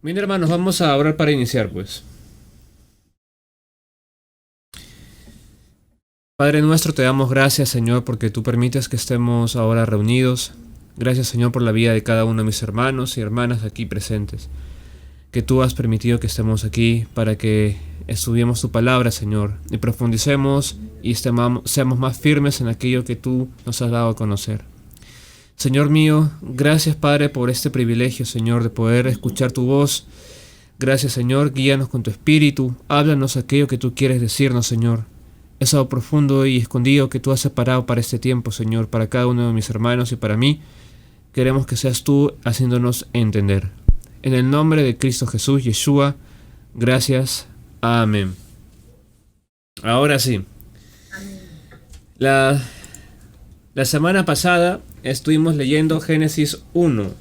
Bien, hermanos, vamos a orar para iniciar, pues. Padre nuestro, te damos gracias, Señor, porque tú permites que estemos ahora reunidos. Gracias, Señor, por la vida de cada uno de mis hermanos y hermanas aquí presentes. Que tú has permitido que estemos aquí para que estudiemos tu palabra, Señor, y profundicemos y seamos más firmes en aquello que tú nos has dado a conocer. Señor mío, gracias, Padre, por este privilegio, Señor, de poder escuchar tu voz. Gracias, Señor, guíanos con tu espíritu, háblanos aquello que tú quieres decirnos, Señor. Es algo profundo y escondido que tú has separado para este tiempo, Señor, para cada uno de mis hermanos y para mí. Queremos que seas tú haciéndonos entender. En el nombre de Cristo Jesús, Yeshua, gracias. Amén. Ahora sí. La semana pasada estuvimos leyendo Génesis 1.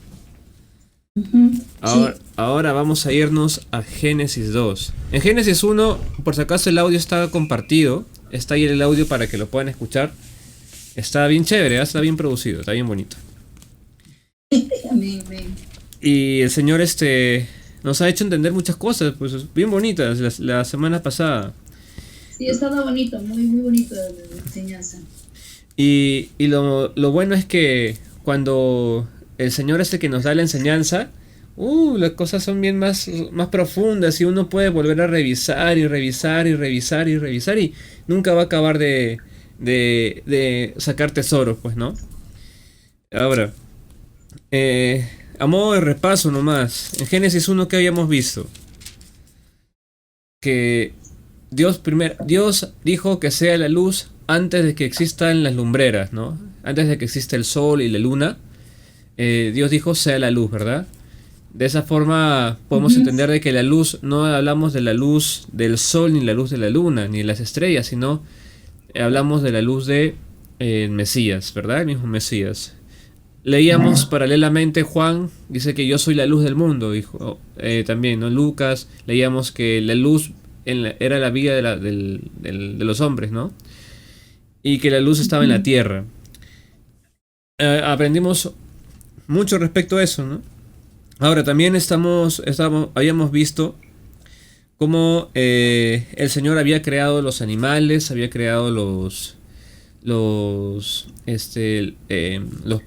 Ahora vamos a irnos a Génesis 2. En Génesis 1, por si acaso el audio está compartido. Está ahí el audio para que lo puedan escuchar. Está bien chévere, está bien producido, está bien bonito. Amén, amén. Y el Señor nos ha hecho entender muchas cosas, pues bien bonitas la semana pasada. Sí, ha estado bonito, muy bonito la enseñanza. Y lo bueno es que cuando el Señor es el que nos da la enseñanza, las cosas son bien más profundas y uno puede volver a revisar y revisar y revisar y revisar y nunca va a acabar de sacar tesoros, pues, ¿no? Ahora, a modo de repaso nomás, en Génesis 1 que habíamos visto que Dios dijo que sea la luz antes de que existan las lumbreras, ¿no? Antes de que exista el sol y la luna, Dios dijo sea la luz, ¿verdad? De esa forma podemos entender de que la luz, no hablamos de la luz del sol ni la luz de la luna ni de las estrellas, sino hablamos de la luz de Mesías, ¿verdad? El mismo Mesías. Leíamos paralelamente Juan, dice que yo soy la luz del mundo, dijo también, ¿no? Lucas, leíamos que la luz era la vida de los hombres, ¿no? Y que la luz estaba en la tierra. Aprendimos mucho respecto a eso, ¿no? Ahora también habíamos visto cómo el Señor había creado los animales, había creado los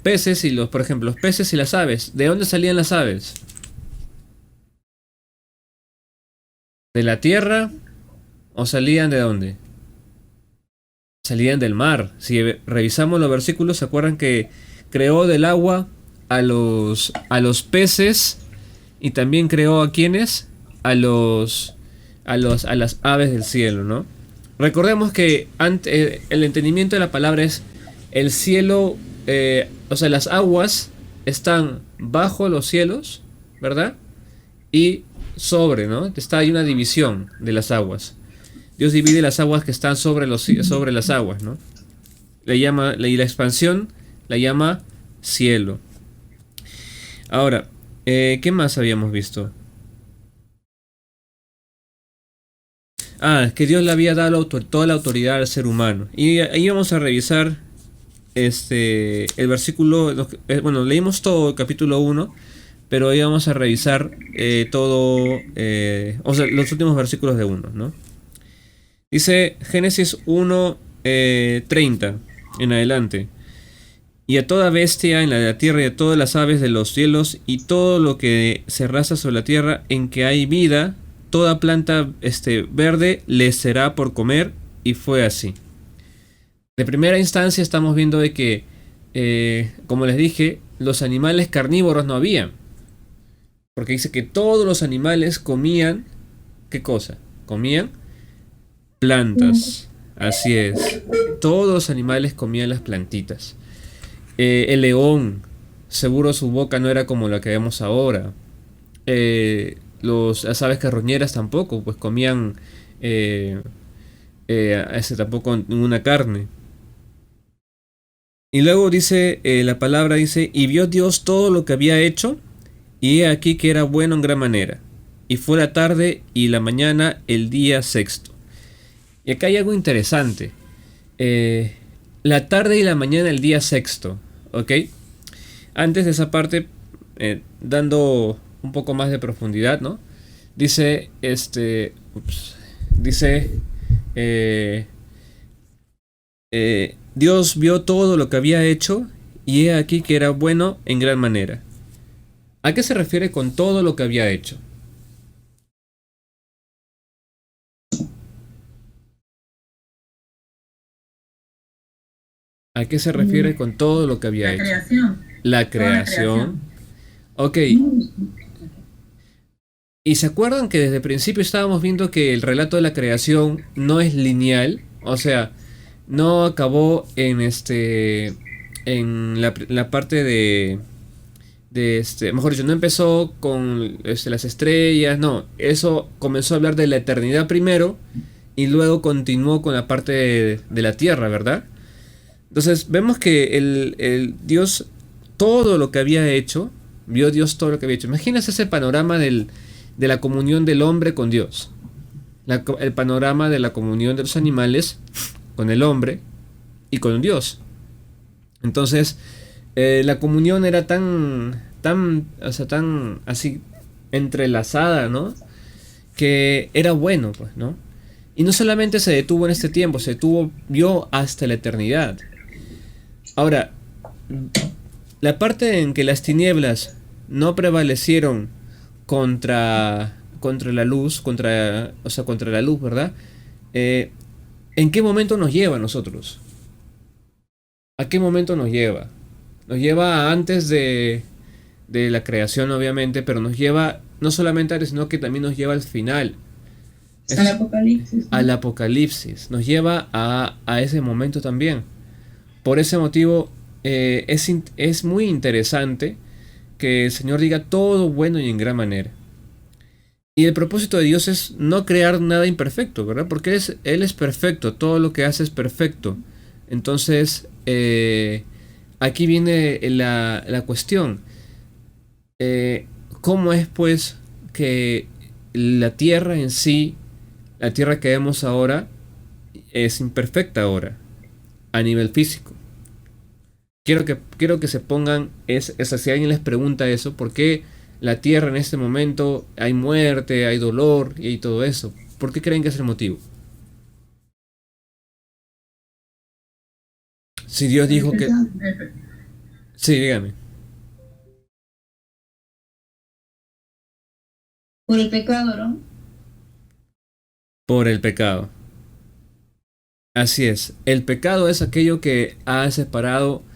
peces y por ejemplo, los peces y las aves. ¿De dónde salían las aves? ¿De la tierra o salían de dónde? Salían del mar. Si revisamos los versículos, ¿se acuerdan que creó del agua a los peces y también creó a quienes? A las aves del cielo, ¿no? Recordemos que el entendimiento de la palabra es el cielo, o sea, las aguas están bajo los cielos, ¿verdad? Y sobre, ¿no? Hay una división de las aguas. Dios divide las aguas que están sobre las aguas, ¿no? Y la expansión la llama cielo. Ahora, ¿qué más habíamos visto? Que Dios le había dado toda la autoridad al ser humano. Y ahí vamos a revisar el versículo. Bueno, leímos todo el capítulo 1, pero ahí vamos a revisar los últimos versículos de 1, ¿no? Dice Génesis 1, 30 en adelante. Y a toda bestia en la tierra y a todas las aves de los cielos y todo lo que se arrastra sobre la tierra en que hay vida, toda planta verde les será por comer, y fue así. De primera instancia estamos viendo de que, como les dije, los animales carnívoros no habían. Porque dice que todos los animales comían, ¿qué cosa? Comían plantas. Así es. Todos los animales comían las plantitas. El león, seguro su boca no era como la que vemos ahora. Las aves carroñeras tampoco, pues comían tampoco ninguna carne. Y luego dice, la palabra dice, y vio Dios todo lo que había hecho, y he aquí que era bueno en gran manera. Y fue la tarde y la mañana el día sexto. Y acá hay algo interesante. La tarde y la mañana el día sexto, ¿ok? Antes de esa parte, dando un poco más de profundidad, ¿no? Dice, dice, eh, Dios vio todo lo que había hecho y he aquí que era bueno en gran manera. ¿A qué se refiere con todo lo que había hecho? ¿A qué se refiere con todo lo que había La hecho? creación. La Toda la creación. creación. Ok. ¿Y se acuerdan que desde el principio estábamos viendo que el relato de la creación no es lineal? O sea, no acabó en en la parte mejor dicho, no empezó con las estrellas, no, eso comenzó a hablar de la eternidad primero y luego continuó con la parte de la tierra, ¿verdad? Entonces vemos que el Dios, todo lo que había hecho, vio Dios todo lo que había hecho. Imagínense ese panorama de la comunión del hombre con Dios. El panorama de la comunión de los animales con el hombre y con Dios. Entonces, la comunión era o sea, tan así entrelazada, ¿no? Que era bueno, pues, ¿no? Y no solamente se detuvo en este tiempo, vio hasta la eternidad. Ahora, la parte en que las tinieblas no prevalecieron contra la luz, o sea, contra la luz, ¿verdad? ¿En qué momento nos lleva a nosotros? ¿A qué momento nos lleva? Nos lleva a antes de la creación, obviamente, pero nos lleva no solamente antes, sino que también nos lleva al final. Al Apocalipsis. Al Apocalipsis. Nos lleva a ese momento también. Por ese motivo, es muy interesante que el Señor diga todo bueno y en gran manera. Y el propósito de Dios es no crear nada imperfecto, ¿verdad? Porque Él es perfecto, todo lo que hace es perfecto. Entonces, aquí viene la cuestión. ¿Cómo es pues que la tierra en sí, la tierra que vemos ahora, es imperfecta ahora, a nivel físico? Quiero que se pongan, si alguien les pregunta eso, ¿por qué la tierra en este momento hay muerte, hay dolor y hay todo eso? ¿Por qué creen que es el motivo? Si Dios dijo que... Sí, dígame. Por el pecado, ¿no? Por el pecado. Así es. El pecado es aquello que ha separado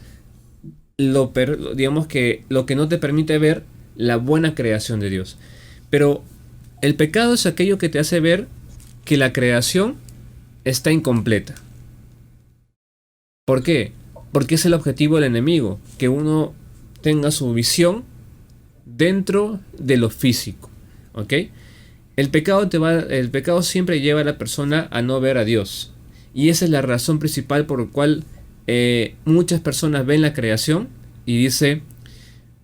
digamos que lo que no te permite ver la buena creación de Dios. Pero el pecado es aquello que te hace ver que la creación está incompleta. ¿Por qué? Porque es el objetivo del enemigo, que uno tenga su visión dentro de lo físico. ¿Ok? El pecado siempre lleva a la persona a no ver a Dios. Y esa es la razón principal por la cual muchas personas ven la creación y dicen,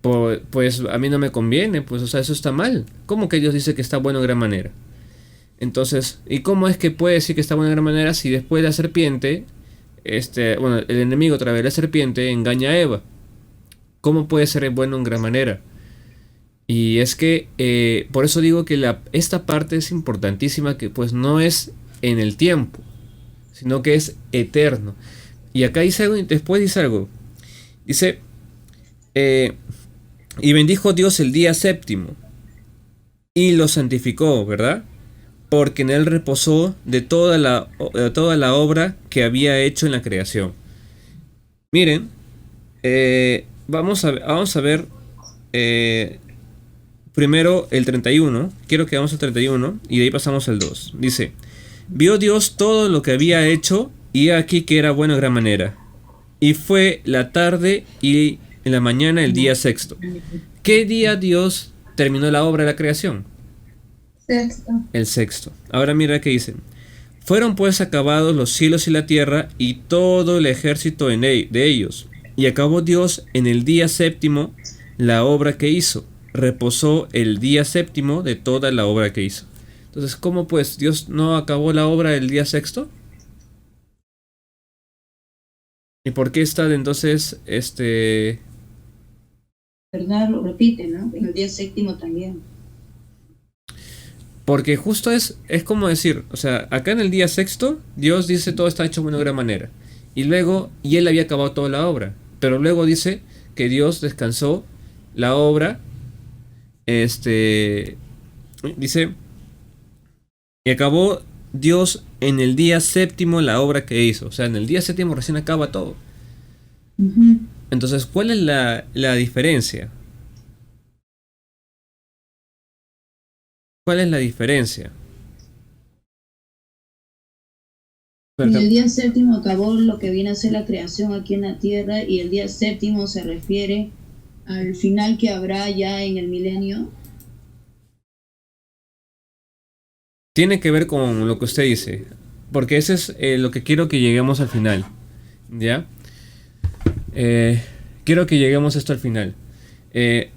pues a mí no me conviene, pues o sea, eso está mal. ¿Cómo que Dios dice que está bueno de gran manera? Entonces, ¿y cómo es que puede decir que está bueno de gran manera si después la serpiente, el enemigo a través de la serpiente engaña a Eva? ¿Cómo puede ser bueno en gran manera? Y es que, por eso digo que esta parte es importantísima, que pues no es en el tiempo, sino que es eterno. Y acá dice algo, después dice algo. Dice, y bendijo Dios el día séptimo y lo santificó, ¿verdad? Porque en él reposó de toda la obra que había hecho en la creación. Miren, vamos a ver primero el 31. Quiero que vamos al 31 y de ahí pasamos al 2. Dice, vio Dios todo lo que había hecho y he aquí que era bueno en gran manera. Y fue la tarde y en la mañana el día sexto. ¿Qué día Dios terminó la obra de la creación? Sexto. El sexto. Ahora mira qué dicen. Fueron pues acabados los cielos y la tierra y todo el ejército de ellos. Y acabó Dios en el día séptimo la obra que hizo. Reposó el día séptimo de toda la obra que hizo. Entonces, ¿cómo pues Dios no acabó la obra el día sexto? ¿Y por qué está entonces ¿verdad? Lo repite, ¿no? En el día séptimo también. Porque justo es como decir, o sea, acá en el día sexto, Dios dice todo está hecho de una gran manera. Y él había acabado toda la obra. Pero luego dice que Dios descansó la obra, este, dice, y acabó Dios en el día séptimo la obra que hizo. O sea, en el día séptimo recién acaba todo. Ujú. Entonces, ¿cuál es la diferencia? ¿Cuál es la diferencia? En Porque el día séptimo acabó lo que viene a ser la creación aquí en la tierra y el día séptimo se refiere al final que habrá ya en el milenio. tiene que ver con lo que usted dice. Porque ese es lo que quiero que lleguemos al final. ¿Ya? Quiero que lleguemos a esto al final. Eh,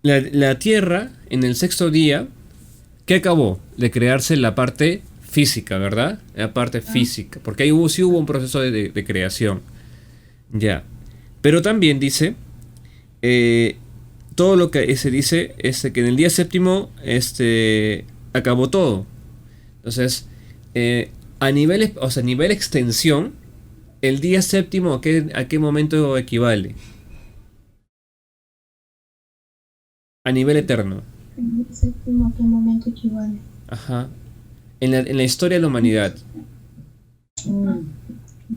la Tierra, en el sexto día, ¿qué acabó? De crearse la parte física, ¿verdad? La parte Ah, física. Porque ahí sí hubo un proceso de creación. Ya. Pero también dice, eh, todo lo que se dice es que en el día séptimo acabó todo. Entonces, a nivel, o sea, a nivel extensión, el día séptimo a qué momento equivale? A nivel eterno. el día séptimo a qué momento equivale. Ajá. En la historia de la humanidad.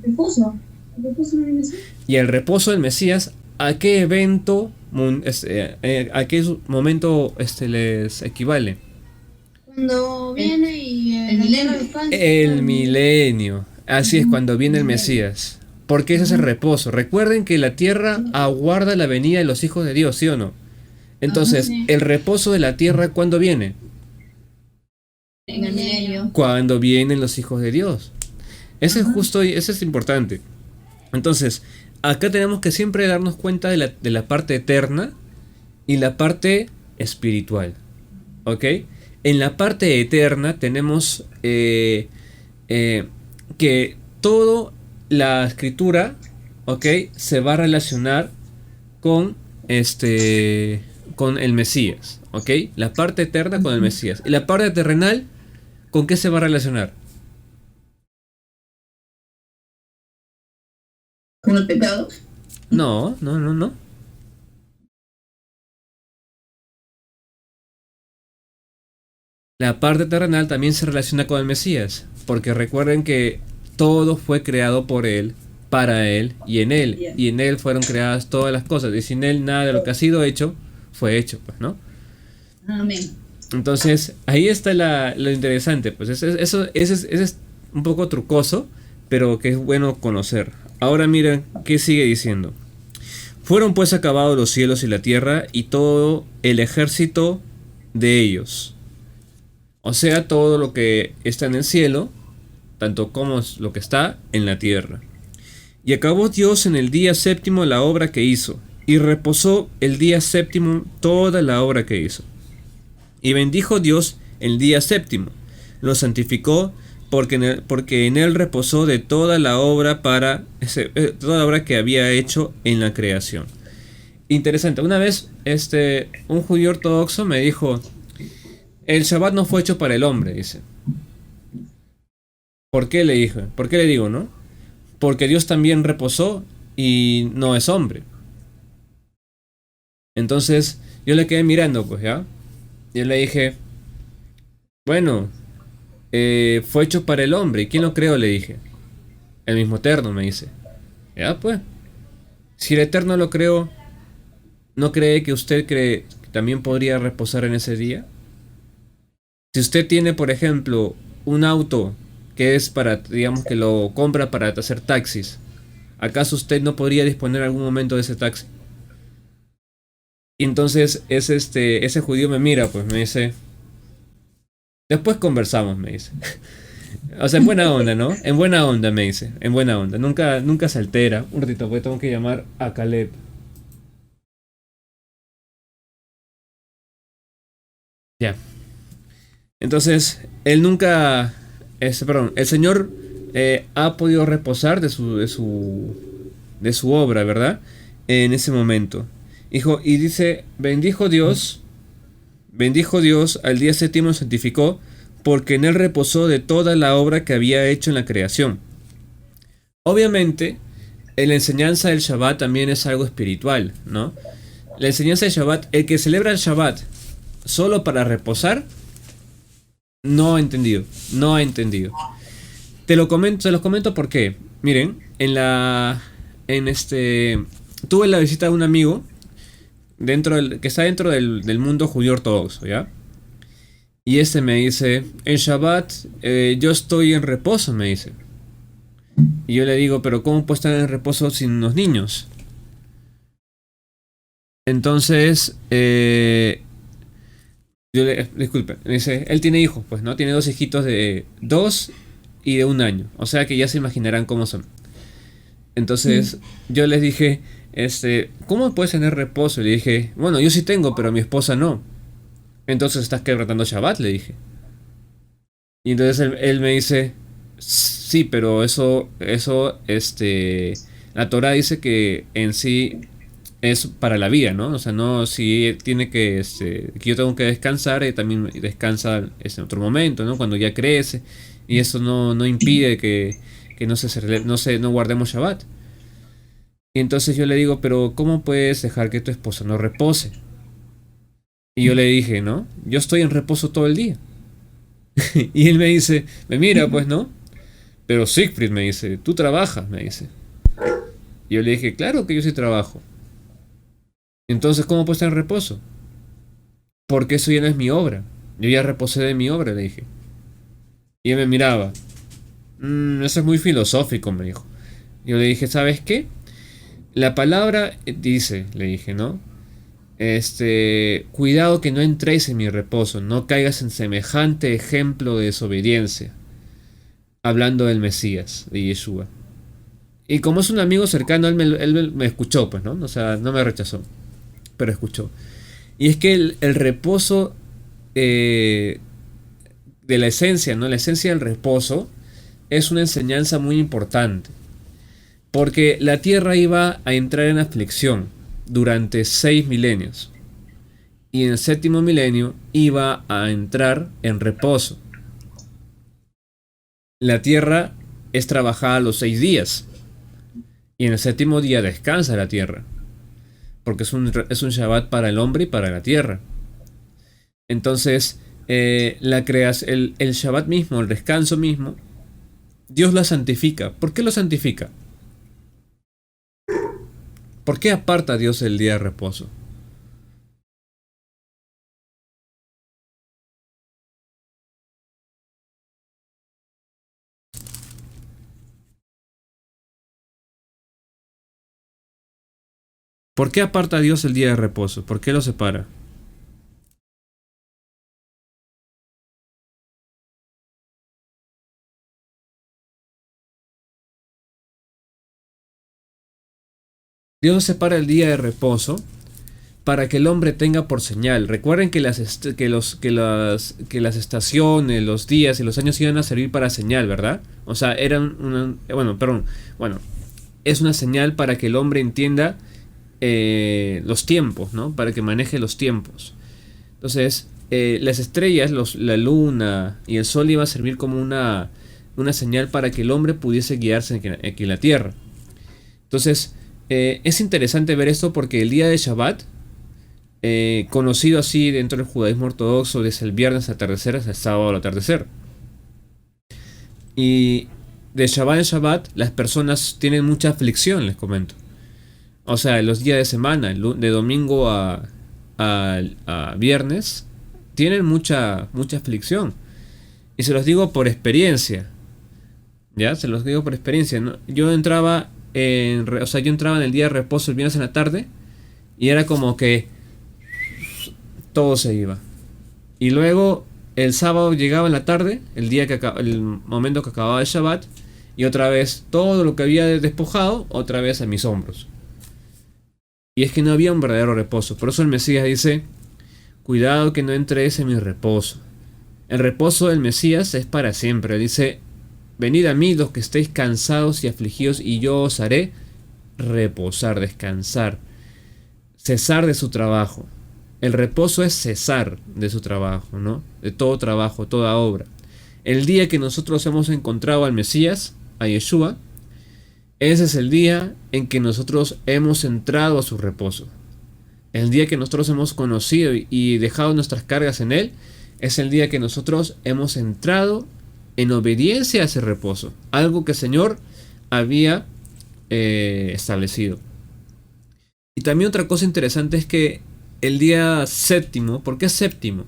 Reposo. Reposo no viene a ser. Y el reposo del Mesías, ¿a qué evento, a qué momento les equivale? Cuando viene y el milenio descansa. El milenio. Así es, cuando viene el Mesías. Porque ese es el reposo. Recuerden que la tierra aguarda la venida de los hijos de Dios, ¿sí o no? Entonces, Sí. el reposo de la tierra, ¿cuándo viene? En el milenio. Cuando vienen los hijos de Dios. Ese es justo, ese es importante. Entonces, acá tenemos que siempre darnos cuenta de la parte eterna y la parte espiritual. ¿Ok? En la parte eterna tenemos que toda la escritura, ¿ok? Se va a relacionar con con el Mesías, ¿ok? La parte eterna con el Mesías. Y la parte terrenal, ¿con qué se va a relacionar? Con el pecado. No, no, no, no. La parte terrenal también se relaciona con el Mesías, porque recuerden que todo fue creado por Él, para Él y en Él. Yeah. Y en Él fueron creadas todas las cosas. Y sin Él nada de lo que ha sido hecho fue hecho, pues, ¿no? Amén. Entonces, ahí está lo interesante. Pues ese es un poco trucoso, pero que es bueno conocer. Ahora miren qué sigue diciendo. Fueron pues acabados los cielos y la tierra y todo el ejército de ellos. O sea, todo lo que está en el cielo, tanto como lo que está en la tierra. Y acabó Dios en el día séptimo la obra que hizo, y reposó el día séptimo toda la obra que hizo. Y bendijo Dios el día séptimo, lo santificó, porque en él reposó de toda la obra toda la obra que había hecho en la creación. Interesante, una vez un judío ortodoxo me dijo: el Shabbat no fue hecho para el hombre, dice. ¿Por qué le dije? ¿Por qué le digo, no? Porque Dios también reposó y no es hombre. Entonces yo le quedé mirando, pues, ¿ya? Yo le dije, bueno, fue hecho para el hombre. ¿Y quién lo creó? Le dije. El mismo Eterno, me dice. Ya, pues. Si el Eterno lo creó, ¿no cree que usted cree que también podría reposar en ese día? Si usted tiene, por ejemplo, un auto que es para, digamos que lo compra para hacer taxis, ¿acaso usted no podría disponer algún momento de ese taxi? Y entonces ese judío me mira, pues me dice, después conversamos, me dice. O sea, en buena onda, ¿no? En buena onda, me dice. En buena onda. Nunca se altera. Un ratito, porque tengo que llamar a Caleb. Ya. Entonces, él nunca... perdón, el Señor ha podido reposar de su obra, ¿verdad? En ese momento. Dijo, y dice, bendijo Dios al día séptimo y santificó, porque en él reposó de toda la obra que había hecho en la creación. Obviamente, en la enseñanza del Shabbat también es algo espiritual, ¿no? La enseñanza del Shabbat, el que celebra el Shabbat solo para reposar, no ha entendido, no ha entendido. Te los comento porque, miren, tuve la visita de un amigo que está dentro del mundo judío ortodoxo, ¿ya? Y este me dice, en Shabbat yo estoy en reposo, me dice. Y yo le digo, pero ¿cómo puedo estar en reposo sin los niños? Entonces, disculpe, me dice, él tiene hijos, pues, ¿no? Tiene dos hijitos de 2 y de 1 año. O sea que ya se imaginarán cómo son. Entonces, yo les dije, ¿cómo puedes tener reposo? Y le dije, bueno, yo sí tengo, pero mi esposa no. Entonces estás quebrantando Shabbat, le dije. Y entonces él me dice, sí, pero la Torah dice que en sí es para la vida, ¿no? O sea, no, si tiene que yo tengo que descansar, también descansa en otro momento, ¿no? Cuando ya crece, y eso no impide que no guardemos Shabbat. Y entonces yo le digo, pero ¿cómo puedes dejar que tu esposa no repose? Y yo le dije, ¿no? Yo estoy en reposo todo el día. Y él me mira, pues, ¿no? Pero Siegfried, me dice, tú trabajas, me dice. Y yo le dije, claro que yo sí trabajo. Entonces, ¿cómo puedo estar en reposo? Porque eso ya no es mi obra. Yo ya reposé de mi obra, le dije. Y él me miraba. Eso es muy filosófico, me dijo. Yo le dije, ¿sabes qué? La palabra dice, le dije, ¿no? Cuidado que no entréis en mi reposo, no caigas en semejante ejemplo de desobediencia. Hablando del Mesías, de Yeshua. Y como es un amigo cercano, él me escuchó, pues, ¿no? O sea, no me rechazó, pero escuchó. Y es que el reposo de la esencia, ¿no? La esencia del reposo es una enseñanza muy importante. Porque la tierra iba a entrar en aflicción durante 6 milenios. Y en el séptimo milenio iba a entrar en reposo. La tierra es trabajada los 6 días. Y en el séptimo día descansa la tierra. Porque es un Shabbat para el hombre y para la tierra. Entonces, el Shabbat mismo, el descanso mismo, Dios la santifica. ¿Por qué lo santifica? ¿Por qué aparta Dios el día de reposo? ¿Por qué aparta Dios el día de reposo? ¿Por qué lo separa? Dios separa el día de reposo para que el hombre tenga por señal. Recuerden que las estaciones, los días y los años iban a servir para señal, ¿verdad? O sea, es una señal para que el hombre entienda los tiempos, ¿no? Para que maneje los tiempos. Entonces, las estrellas, la luna y el sol iban a servir como una señal para que el hombre pudiese guiarse aquí en la tierra. Entonces, es interesante ver esto porque el día de Shabbat, conocido así dentro del judaísmo ortodoxo, desde el viernes al atardecer hasta el sábado al atardecer. Y de Shabbat en Shabbat las personas tienen mucha aflicción, les comento. O sea, los días de semana, de domingo a viernes, tienen mucha aflicción. Y se los digo por experiencia. Ya, se los digo por experiencia, ¿no? Yo entraba en el día de reposo el viernes en la tarde y era como que todo se iba. Y luego el sábado llegaba en la tarde, el momento que acababa el Shabbat, y otra vez todo lo que había despojado, otra vez a mis hombros. Y es que no había un verdadero reposo. Por eso el Mesías dice, cuidado que no entréis en mi reposo. El reposo del Mesías es para siempre. Dice, venid a mí los que estéis cansados y afligidos, y yo os haré reposar, descansar. cesar de su trabajo. El reposo es cesar de su trabajo, ¿no? De todo trabajo, toda obra. El día que nosotros hemos encontrado al Mesías, a Yeshua, ese es el día en que nosotros hemos entrado a su reposo. El día que nosotros hemos conocido y dejado nuestras cargas en Él, es el día que nosotros hemos entrado en obediencia a ese reposo. Algo que el Señor había establecido. Y también otra cosa interesante es que el día séptimo, ¿por qué séptimo?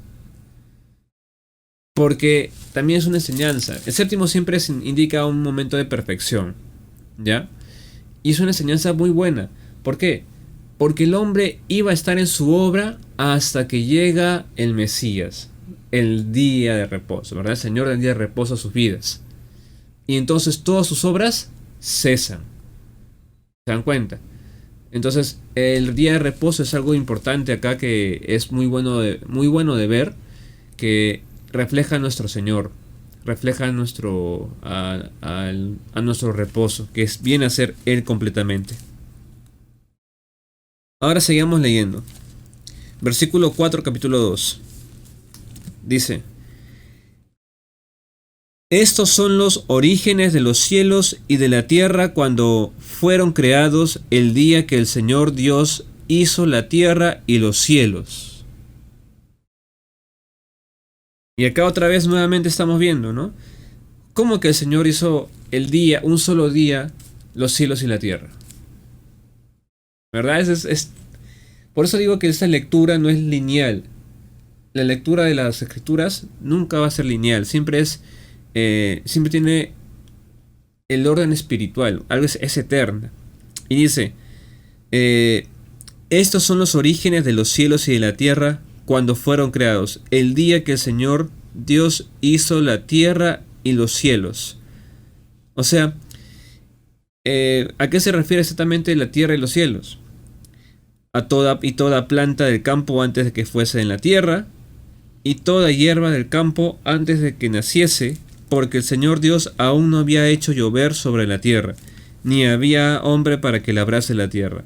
Porque también es una enseñanza. El séptimo siempre indica un momento de perfección, ¿ya? Y es una enseñanza muy buena. ¿Por qué? Porque el hombre iba a estar en su obra hasta que llega el Mesías, el día de reposo, ¿verdad? El Señor del día de reposo a sus vidas. Y entonces todas sus obras cesan. ¿Se dan cuenta? Entonces el día de reposo es algo importante acá, que es muy bueno de ver, que refleja a nuestro Señor, refleja a nuestro reposo, que viene a ser Él completamente. Ahora sigamos leyendo. Versículo 4, capítulo 2. Dice: estos son los orígenes de los cielos y de la tierra cuando fueron creados el día que el Señor Dios hizo la tierra y los cielos. Y acá otra vez nuevamente estamos viendo, ¿no? ¿Cómo que el Señor hizo el día, un solo día, los cielos y la tierra? ¿Verdad? Por eso digo que esta lectura no es lineal. La lectura de las escrituras nunca va a ser lineal. Siempre tiene el orden espiritual. Algo es eterna. Y dice: estos son los orígenes de los cielos y de la tierra cuando fueron creados, el día que el Señor Dios hizo la tierra y los cielos. O sea, ¿a qué se refiere exactamente la tierra y los cielos? A toda planta del campo antes de que fuese en la tierra, y toda hierba del campo antes de que naciese, porque el Señor Dios aún no había hecho llover sobre la tierra, ni había hombre para que labrase la tierra,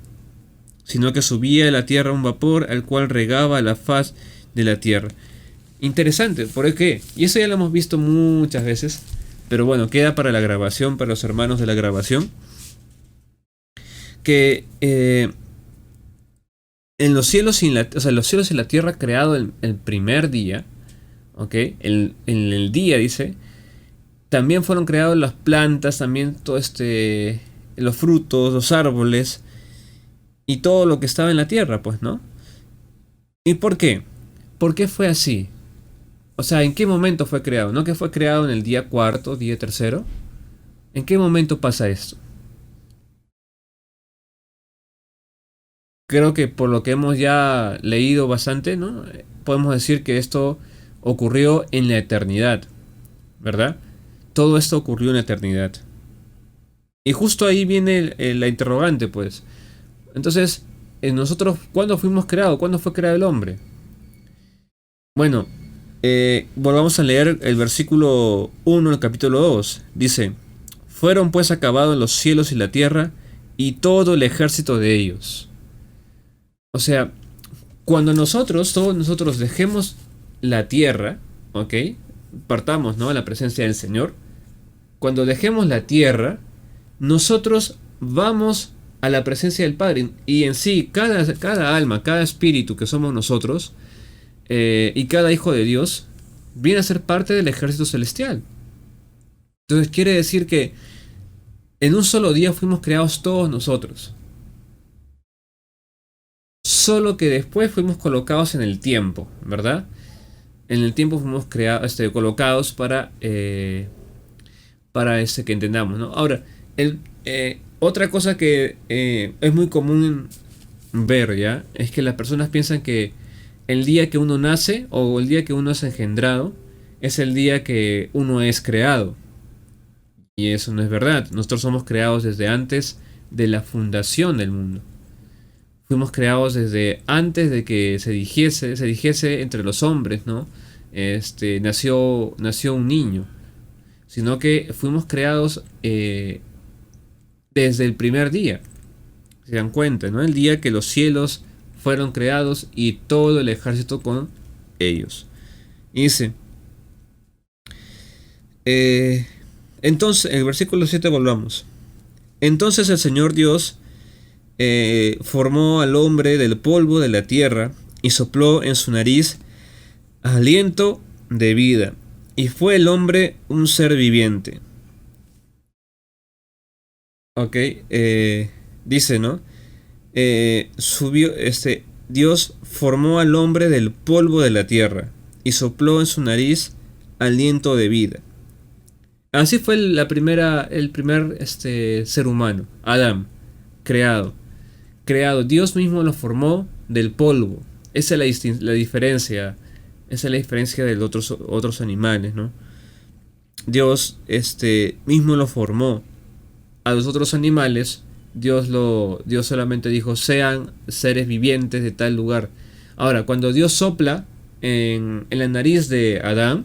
sino que subía de la tierra un vapor al cual regaba la faz de la tierra. Interesante, ¿por qué? Y eso ya lo hemos visto muchas veces, pero bueno, queda para la grabación, para los hermanos de la grabación, que en los cielos y los cielos y la tierra creado el primer día, ¿ok? En el día dice, también fueron creados las plantas, también todo los frutos, los árboles y todo lo que estaba en la tierra, pues, ¿no? ¿Y por qué? ¿Por qué fue así? O sea, ¿en qué momento fue creado? ¿No que fue creado en el día cuarto, día tercero? ¿En qué momento pasa esto? Creo que por lo que hemos ya leído bastante, ¿no? Podemos decir que esto ocurrió en la eternidad, ¿verdad? Todo esto ocurrió en la eternidad. Y justo ahí viene la interrogante, pues. Entonces, nosotros, ¿cuándo fuimos creados? ¿Cuándo fue creado el hombre? Bueno, volvamos a leer el versículo 1 del capítulo 2. Dice: fueron pues acabados los cielos y la tierra y todo el ejército de ellos. O sea, cuando todos nosotros dejemos la tierra, ¿ok? Partamos, ¿no?, a la presencia del Señor. Cuando dejemos la tierra, nosotros vamos a la presencia del Padre. Y en sí, cada alma, cada espíritu que somos nosotros, y cada hijo de Dios, viene a ser parte del ejército celestial. Entonces quiere decir que en un solo día fuimos creados todos nosotros. Solo que después fuimos colocados en el tiempo, ¿verdad? En el tiempo fuimos colocados para que entendamos, ¿no? Ahora, otra cosa que es muy común ver, ¿ya? Es que las personas piensan que el día que uno nace o el día que uno es engendrado es el día que uno es creado. Y eso no es verdad. Nosotros somos creados desde antes de la fundación del mundo. Fuimos creados desde antes de que se dijese entre los hombres, ¿no? Nació un niño. Sino que fuimos creados desde el primer día. Se dan cuenta, ¿no? El día que los cielos fueron creados y todo el ejército con ellos. Y dice, entonces, en el versículo 7 volvamos. Entonces el Señor Dios formó al hombre del polvo de la tierra y sopló en su nariz aliento de vida, y fue el hombre un ser viviente. Ok, dice, ¿no? Dios formó al hombre del polvo de la tierra y sopló en su nariz aliento de vida. Así fue el primer ser humano, Adán, creado. Dios mismo lo formó del polvo. Esa es la diferencia. Esa es la diferencia de los otros animales, ¿no? Dios mismo lo formó. A los otros animales, Dios solamente dijo, sean seres vivientes de tal lugar. Ahora, cuando Dios sopla en la nariz de Adán,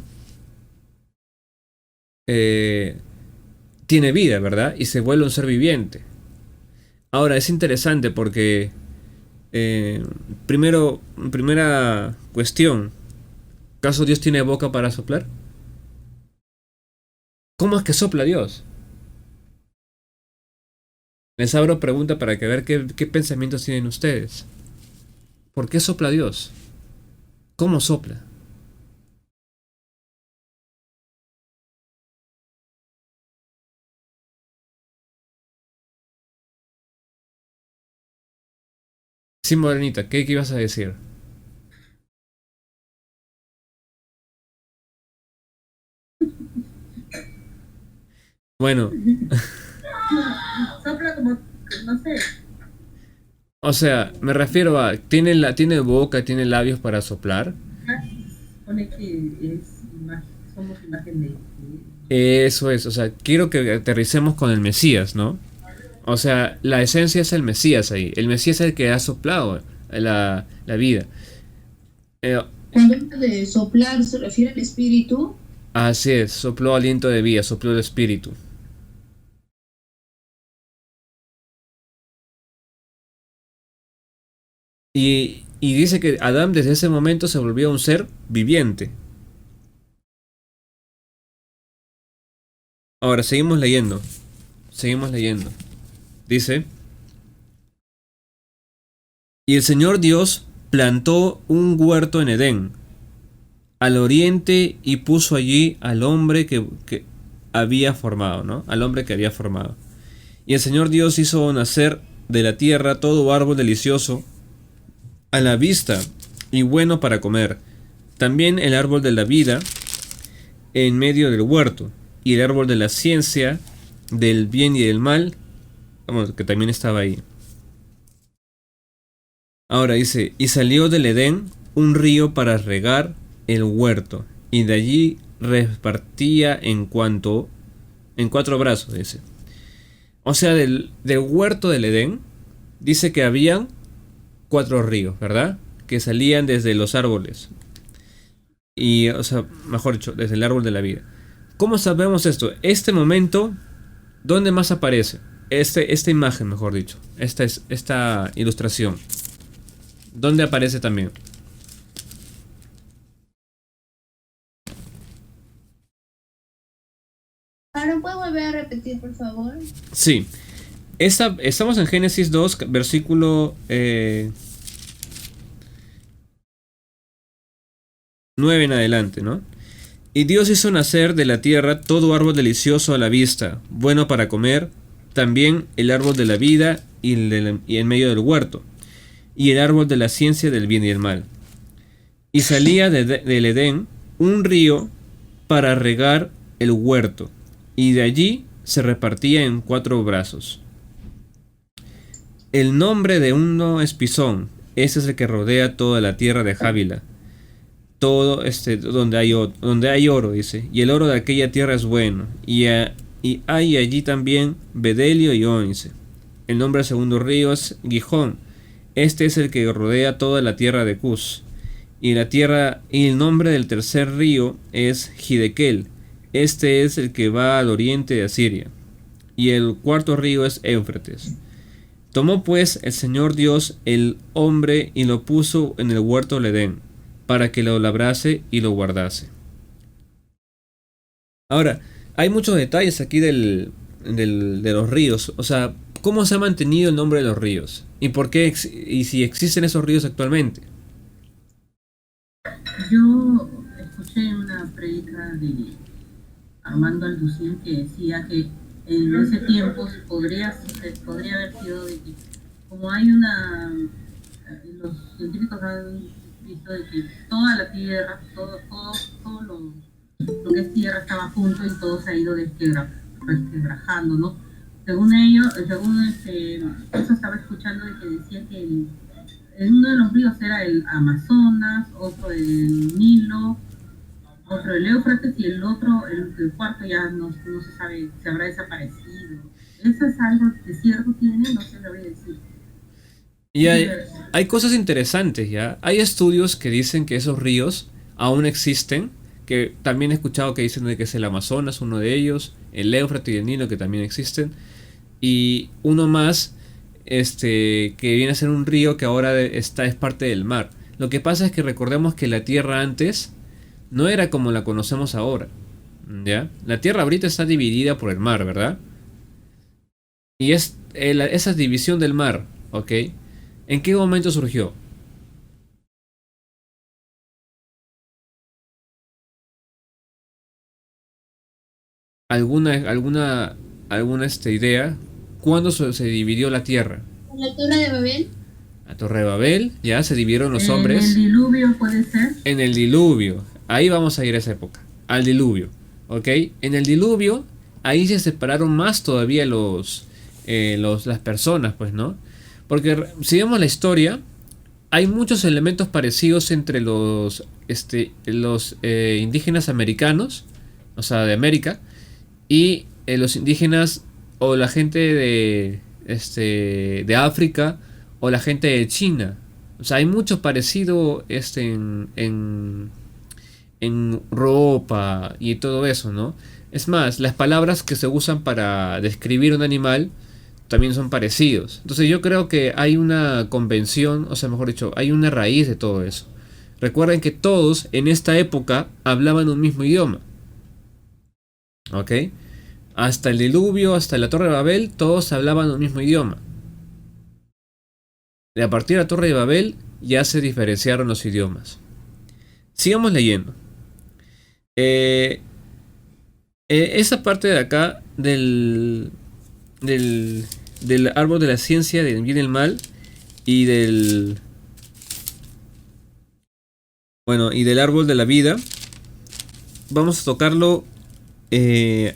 tiene vida, ¿verdad? Y se vuelve un ser viviente. Ahora, es interesante porque, primera cuestión, ¿acaso Dios tiene boca para soplar? ¿Cómo es que sopla Dios? Les abro pregunta para que ver qué pensamientos tienen ustedes. ¿Por qué sopla Dios? ¿Cómo sopla? Sí, Morenita, ¿qué ibas a decir? Bueno, Sopla como, no sé. o sea, me refiero a, ¿tiene boca, tiene labios para soplar? Pone que somos imagen de... Eso es, o sea, quiero que aterricemos con el Mesías, ¿no? O sea, la esencia es el Mesías ahí. El Mesías es el que ha soplado la vida. Eh, Cuando habla de soplar, ¿se refiere al espíritu? Así es, sopló aliento de vida, sopló el espíritu. Y dice que Adán desde ese momento se volvió un ser viviente. Ahora, seguimos leyendo. Seguimos leyendo. Dice, y el Señor Dios plantó un huerto en Edén, al oriente, y puso allí al hombre que había formado, ¿no? Al hombre que había formado. Y el Señor Dios hizo nacer de la tierra todo árbol delicioso a la vista y bueno para comer. También el árbol de la vida en medio del huerto, y el árbol de la ciencia del bien y del mal, vamos, que también estaba ahí. Ahora dice, y salió del Edén un río para regar el huerto, y de allí repartía en cuatro brazos, dice. O sea, del huerto del Edén, dice que habían 4 ríos, ¿verdad? Que salían desde los árboles. Y, o sea, mejor dicho, desde el árbol de la vida. ¿Cómo sabemos esto? Este momento, ¿dónde más aparece? Esta imagen, mejor dicho. Esta ilustración. ¿Dónde aparece también? Ahora, ¿puedo volver a repetir, por favor? Sí. Estamos en Génesis 2, versículo 9 en adelante, ¿no? Y Dios hizo nacer de la tierra todo árbol delicioso a la vista, bueno para comer, también el árbol de la vida y en medio del huerto, y el árbol de la ciencia del bien y el mal. Y salía del Edén un río para regar el huerto, y de allí se repartía en 4 brazos. El nombre de uno es Pisón, ese es el que rodea toda la tierra de Jávila. Todo donde hay oro, dice, y el oro de aquella tierra es bueno, y hay allí también bedelio y ónice. El nombre del segundo río es Gijón, este es el que rodea toda la tierra de Cus, y el nombre del tercer río es Gidequel, este es el que va al oriente de Asiria, y el cuarto río es Éufrates. Tomó pues el Señor Dios el hombre y lo puso en el huerto del Edén, para que lo labrase y lo guardase. Ahora, hay muchos detalles aquí de los ríos. O sea, ¿cómo se ha mantenido el nombre de los ríos? ¿Y por qué y si existen esos ríos actualmente? Yo escuché una predica de Armando Alducin que decía que en ese tiempo podría haber sido de que, como hay los científicos han visto de que toda la tierra, todo lo que es tierra estaba junto y todo se ha ido resquebrajando, ¿no? Según ellos, eso estaba escuchando de que decía que uno de los ríos era el Amazonas, otro el Nilo, otro el Éufrates y el cuarto ya no se sabe, se habrá desaparecido. Eso es algo que cierto tiene, no se lo voy a decir. Y hay cosas interesantes, ¿ya? Hay estudios que dicen que esos ríos aún existen, que también he escuchado que dicen de que es el Amazonas, uno de ellos, el Éufrates y el Nilo, que también existen, y uno más, que viene a ser un río que ahora es parte del mar. Lo que pasa es que recordemos que la Tierra antes no era como la conocemos ahora, ¿ya? La Tierra ahorita está dividida por el mar, ¿verdad? Y esa división del mar, ¿ok? ¿En qué momento surgió? ¿Alguna idea? ¿Cuándo se dividió la Tierra? ¿En la Torre de Babel? La Torre de Babel, ya se dividieron los En el hombres. diluvio puede ser. En el diluvio, ahí vamos a ir a esa época, al diluvio, ¿ok? En el diluvio, ahí se separaron más todavía las personas, pues, ¿no? Porque si vemos la historia, hay muchos elementos parecidos entre los indígenas americanos, o sea, de América, y los indígenas o la gente de África o la gente de China. O sea, hay mucho parecido en ropa y todo eso, ¿no? Es más, las palabras que se usan para describir un animal también son parecidos. Entonces yo creo que hay una convención, o sea, mejor dicho, hay una raíz de todo eso. Recuerden que todos en esta época hablaban un mismo idioma. ¿Ok? Hasta el diluvio, hasta la Torre de Babel, todos hablaban un mismo idioma. Y a partir de la Torre de Babel ya se diferenciaron los idiomas. Sigamos leyendo. Eh, esa parte de acá del árbol de la ciencia del bien y el mal y del árbol de la vida, vamos a tocarlo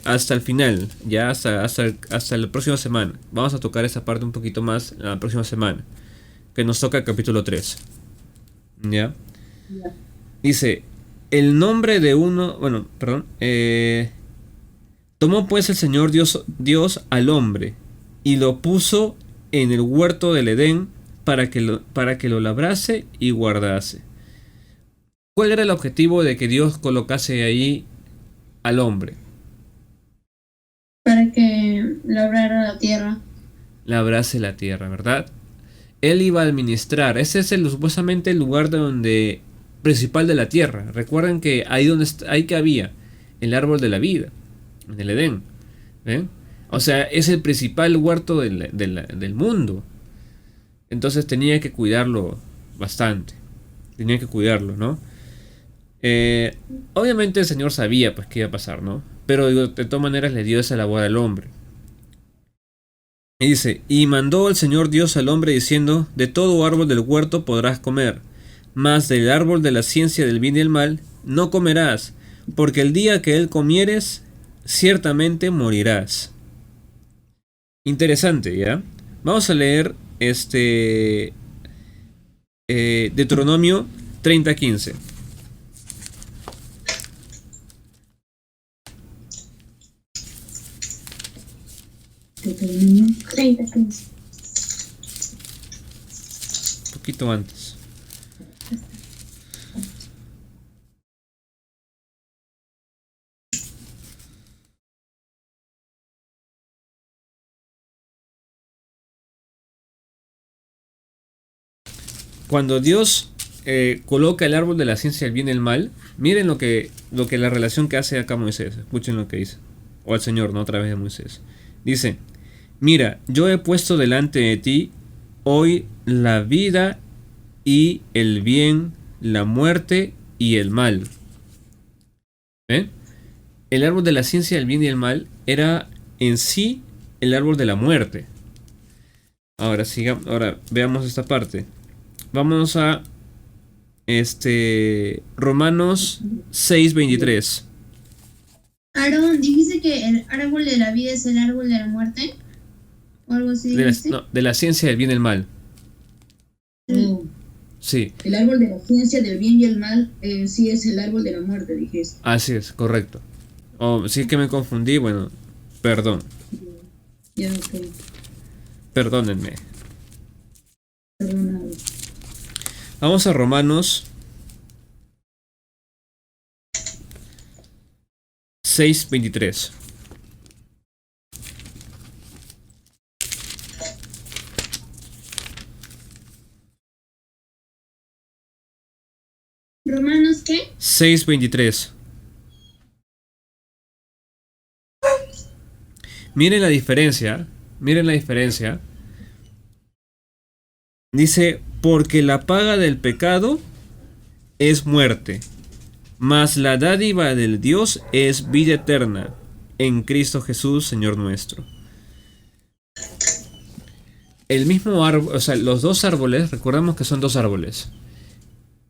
hasta el final, ya hasta la próxima semana. Vamos a tocar esa parte un poquito más la próxima semana, que nos toca el capítulo 3. ¿Ya? Dice, el nombre de uno, bueno, perdón, tomó pues el Señor Dios al hombre y lo puso en el huerto del Edén para que lo labrase y guardase. ¿Cuál era el objetivo de que Dios colocase ahí al hombre? Para que labrara la tierra. Labrase la tierra, ¿verdad? Él iba a administrar. Ese es supuestamente el lugar principal de la tierra. Recuerden que ahí que había el árbol de la vida, en el Edén. ¿Ven? O sea, es el principal huerto del mundo. Entonces tenía que cuidarlo bastante. Tenía que cuidarlo, ¿no? Obviamente el Señor sabía pues qué iba a pasar, ¿no? Pero de todas maneras le dio esa labor al hombre. Y dice, y mandó el Señor Dios al hombre diciendo, de todo árbol del huerto podrás comer, mas del árbol de la ciencia del bien y el mal no comerás, porque el día que él comieres, ciertamente morirás. Interesante, ¿ya? Vamos a leer Deuteronomio 30:15. Deuteronomio 30:15. Un poquito antes. cuando Dios coloca el árbol de la ciencia del bien y el mal, miren lo que la relación que hace acá Moisés. Escuchen lo que dice. O al Señor, no, a través de Moisés. Dice: mira, yo he puesto delante de ti hoy la vida y el bien, la muerte y el mal. ¿Ven? El árbol de la ciencia del bien y el mal era en sí el árbol de la muerte. Ahora veamos esta parte. Vamos a Romanos 6:23. Aaron, ¿dijiste que el árbol de la vida es el árbol de la muerte? ¿O algo así? De la ciencia del bien y el mal. No. Sí. El árbol de la ciencia del bien y el mal sí es el árbol de la muerte, dijiste. Así es, correcto. Si es que me confundí, bueno, perdón. Ya, ok. Perdónenme. Perdonado. Vamos a Romanos 6:23. ¿Romanos qué? 6:23. Miren la diferencia. Miren la diferencia. Dice: porque la paga del pecado es muerte, mas la dádiva del Dios es vida eterna en Cristo Jesús, Señor nuestro. El mismo árbol, o sea, los dos árboles, recordamos que son dos árboles.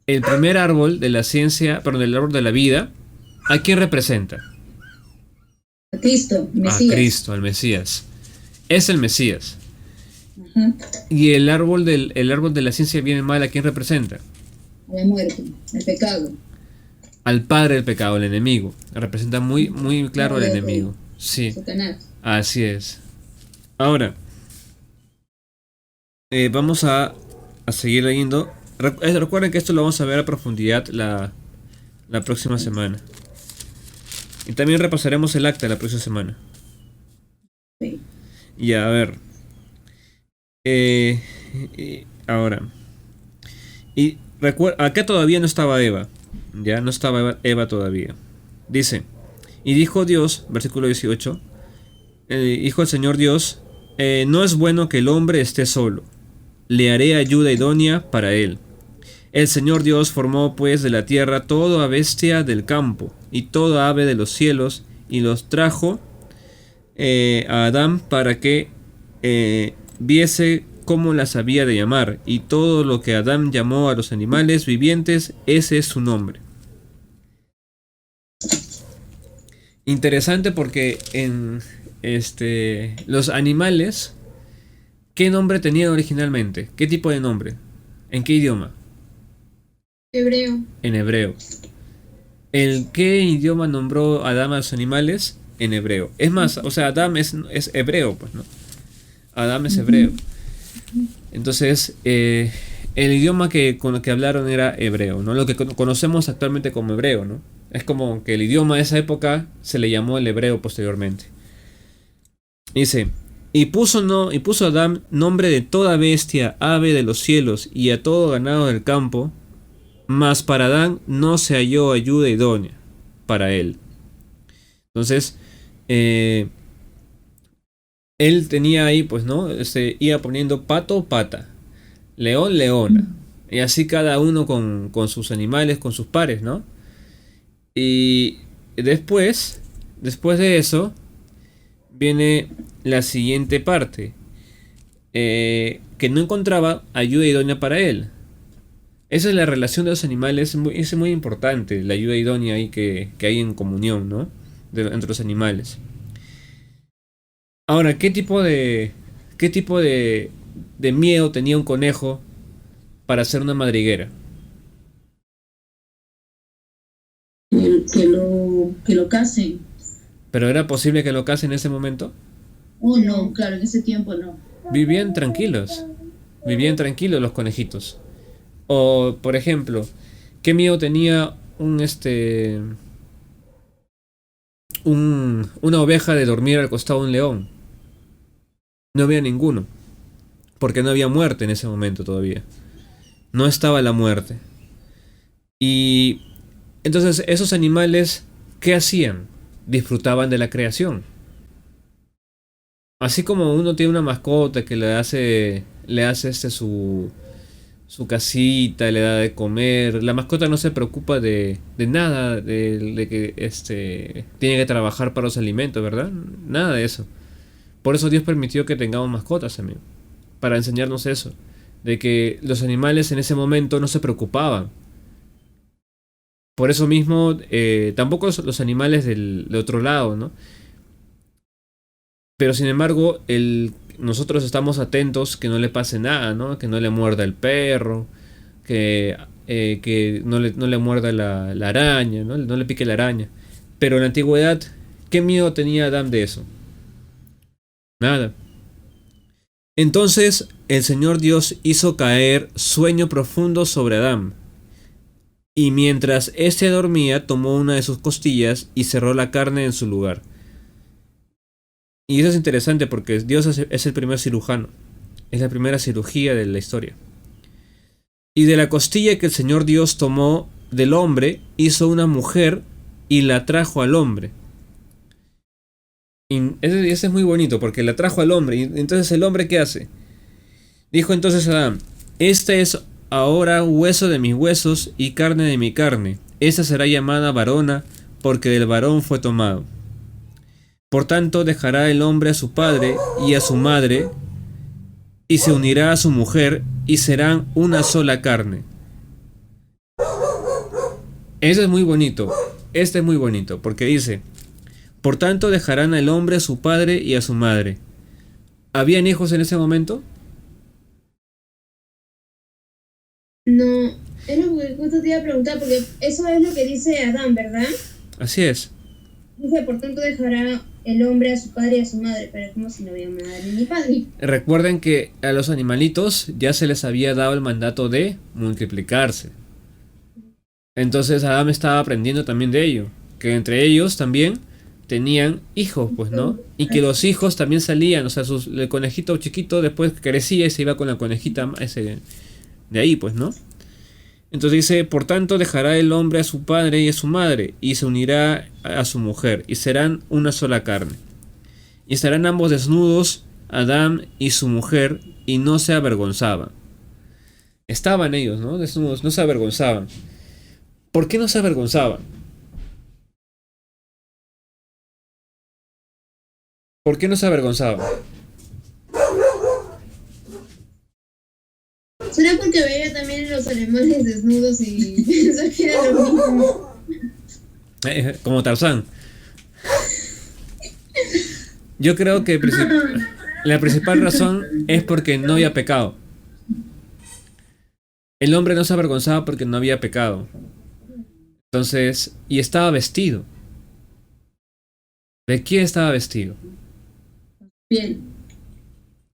El primer árbol de la ciencia, perdón, el árbol de la vida, ¿a quién representa? A Cristo, Mesías. A Cristo, al Mesías. Es el Mesías. Ajá. Y el árbol de la ciencia del bien y el mal, ¿a quién representa? A la muerte, al pecado. Al padre del pecado, el enemigo. Representa muy claro al enemigo. Sí, Satanás. así es. Ahora, vamos a seguir leyendo. Recuerden que esto lo vamos a ver a profundidad la próxima semana. Y también repasaremos el acta la próxima semana. Sí. Y a ver. Ahora. Y acá todavía no estaba Eva. Ya no estaba Eva todavía. Dice: y dijo Dios, versículo 18. Dijo el Señor Dios: no es bueno que el hombre esté solo. Le haré ayuda idónea para él. El Señor Dios formó pues de la tierra toda bestia del campo y toda ave de los cielos, y los trajo a Adán para que viese cómo las había de llamar, y todo lo que Adán llamó a los animales vivientes, ese es su nombre. Interesante porque en los animales, ¿qué nombre tenían originalmente? ¿Qué tipo de nombre? ¿En qué idioma? Hebreo. En hebreo. ¿El qué idioma nombró Adán a los animales? En hebreo. Es más, o sea, Adán es hebreo, pues, ¿no? Adán es hebreo. Entonces, el idioma con el que hablaron era hebreo, ¿no? Lo que conocemos actualmente como hebreo, ¿no? Es como que el idioma de esa época se le llamó el hebreo posteriormente. Dice: y puso Adán nombre de toda bestia, ave de los cielos y a todo ganado del campo, mas para Adán no se halló ayuda idónea para él. Entonces, él tenía ahí, pues, ¿no? Iba poniendo pato, pata, león, leona. Y así cada uno con sus animales, con sus pares, ¿no? Y después de eso, viene la siguiente parte. Que no encontraba ayuda idónea para él. Esa es la relación de los animales, es muy importante, la ayuda idónea ahí que hay en comunión, ¿no? Entre los animales. Ahora, ¿qué tipo de miedo tenía un conejo para hacer una madriguera? Que lo casen. ¿Pero era posible que lo casen en ese momento? Oh, no, claro, en ese tiempo no. Vivían tranquilos los conejitos. O, por ejemplo, ¿qué miedo tenía una oveja de dormir al costado de un león? No había ninguno, porque no había muerte en ese momento todavía. no estaba la muerte. Y entonces esos animales, ¿qué hacían? Disfrutaban de la creación. Así como uno tiene una mascota que le hace su casita, le da de comer, la mascota no se preocupa de nada, de que tiene que trabajar para los alimentos, ¿verdad? Nada de eso. Por eso Dios permitió que tengamos mascotas también, para enseñarnos eso, de que los animales en ese momento no se preocupaban. Por eso mismo, tampoco los animales de otro lado, ¿no? Pero sin embargo, nosotros estamos atentos que no le pase nada, ¿no? Que no le muerda el perro, que no le muerda la araña, ¿no? No le pique la araña. Pero en la antigüedad, ¿qué miedo tenía Adán de eso? Nada. Entonces el Señor Dios hizo caer sueño profundo sobre Adán. Y mientras éste dormía, tomó una de sus costillas y cerró la carne en su lugar. Y eso es interesante porque Dios es el primer cirujano. Es la primera cirugía de la historia. Y de la costilla que el Señor Dios tomó del hombre, hizo una mujer y la trajo al hombre. Y ese es muy bonito porque la trajo al hombre. Y entonces el hombre, ¿qué hace? Dijo entonces Adán: este es ahora hueso de mis huesos y carne de mi carne. Esta será llamada varona, porque del varón fue tomado. Por tanto dejará el hombre a su padre y a su madre, y se unirá a su mujer, y serán una sola carne. Eso es muy bonito. Este es muy bonito, porque dice: por tanto dejarán al hombre a su padre y a su madre. ¿Habían hijos en ese momento? No, es lo que justo te iba a preguntar, porque eso es lo que dice Adán, ¿verdad? Así es. Dice, por tanto dejará el hombre a su padre y a su madre, pero es como si no había madre ni padre. Recuerden que a los animalitos ya se les había dado el mandato de multiplicarse. Entonces Adán estaba aprendiendo también de ello, que entre ellos también tenían hijos, pues, ¿no? Y que los hijos también salían, o sea, el conejito chiquito después crecía y se iba con la conejita de ahí, pues, ¿no? Entonces dice: por tanto dejará el hombre a su padre y a su madre, y se unirá a su mujer, y serán una sola carne. Y estarán ambos desnudos, Adán y su mujer, y no se avergonzaban. Estaban ellos, ¿no? Desnudos, no se avergonzaban. ¿Por qué no se avergonzaban? ¿Por qué no se avergonzaban? ¿Será porque veía también los animales desnudos y pensó que era lo mismo? Como Tarzán. Yo creo que la principal razón es porque no había pecado. El hombre no se avergonzaba porque no había pecado. Entonces, y estaba vestido. ¿De quién estaba vestido? Bien,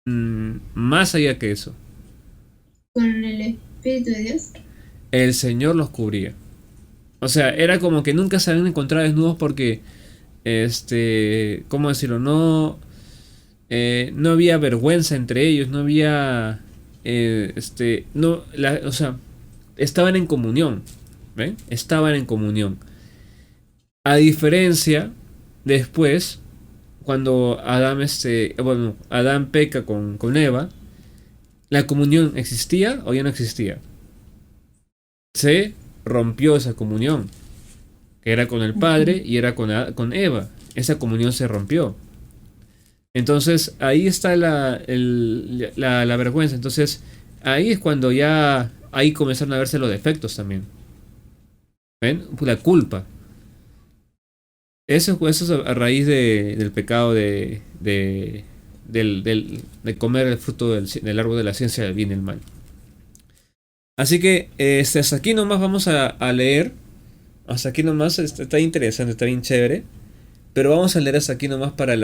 Más allá que eso, con el Espíritu de Dios. el Señor los cubría. O sea, era como que nunca se habían encontrado desnudos porque, ¿cómo decirlo? No había vergüenza entre ellos, no había, o sea, estaban en comunión, ¿ven? Estaban en comunión. A diferencia, después, cuando Adán peca con Eva, ¿la comunión existía o ya no existía? Se rompió esa comunión, que era con el Padre y era con Eva. Esa comunión se rompió. Entonces ahí está la vergüenza. Entonces ahí es cuando ahí comenzaron a verse los defectos también. ¿Ven? La culpa. Eso es a raíz del pecado de comer el fruto del árbol de la ciencia del bien y el mal. Así que hasta aquí nomás vamos a leer. Hasta aquí nomás está interesante, está bien chévere. Pero vamos a leer hasta aquí nomás para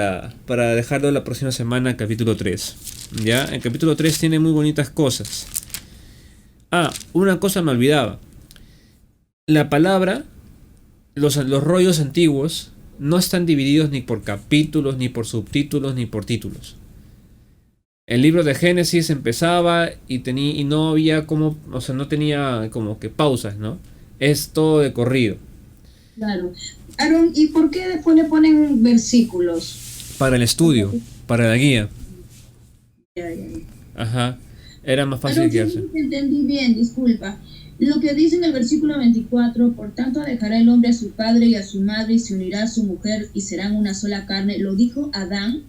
dejarlo la próxima semana, capítulo 3. ¿Ya? El capítulo 3 tiene muy bonitas cosas. Una cosa me olvidaba. La palabra, los rollos antiguos no están divididos ni por capítulos, ni por subtítulos, ni por títulos. El libro de Génesis empezaba y no había como, o sea, no tenía como que pausas, ¿no? Es todo de corrido. Claro. Aaron, ¿y por qué después le ponen versículos? Para el estudio, para la guía. Ya, ya, ya. Ajá. Era más fácil Aaron, yo guiarse. no te entendí bien, disculpa. Lo que dice en el versículo 24, por tanto dejará el hombre a su padre y a su madre y se unirá a su mujer y serán una sola carne, ¿lo dijo Adán?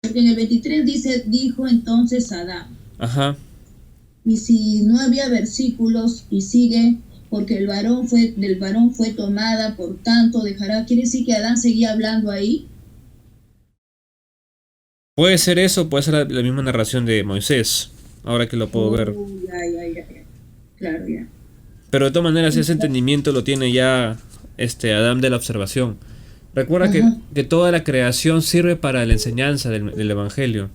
Porque en el 23 dice, dijo entonces Adán. Ajá. Y si no había versículos y sigue, porque del varón fue tomada, por tanto dejará, quiere decir que Adán seguía hablando ahí. Puede ser eso, puede ser la misma narración de Moisés, ahora que lo puedo ver. Ya, ya, ya, ya. Claro, ya. Pero de todas maneras ese entendimiento lo tiene ya Adán de la observación. Recuerda Ajá, que toda la creación sirve para la enseñanza del Evangelio.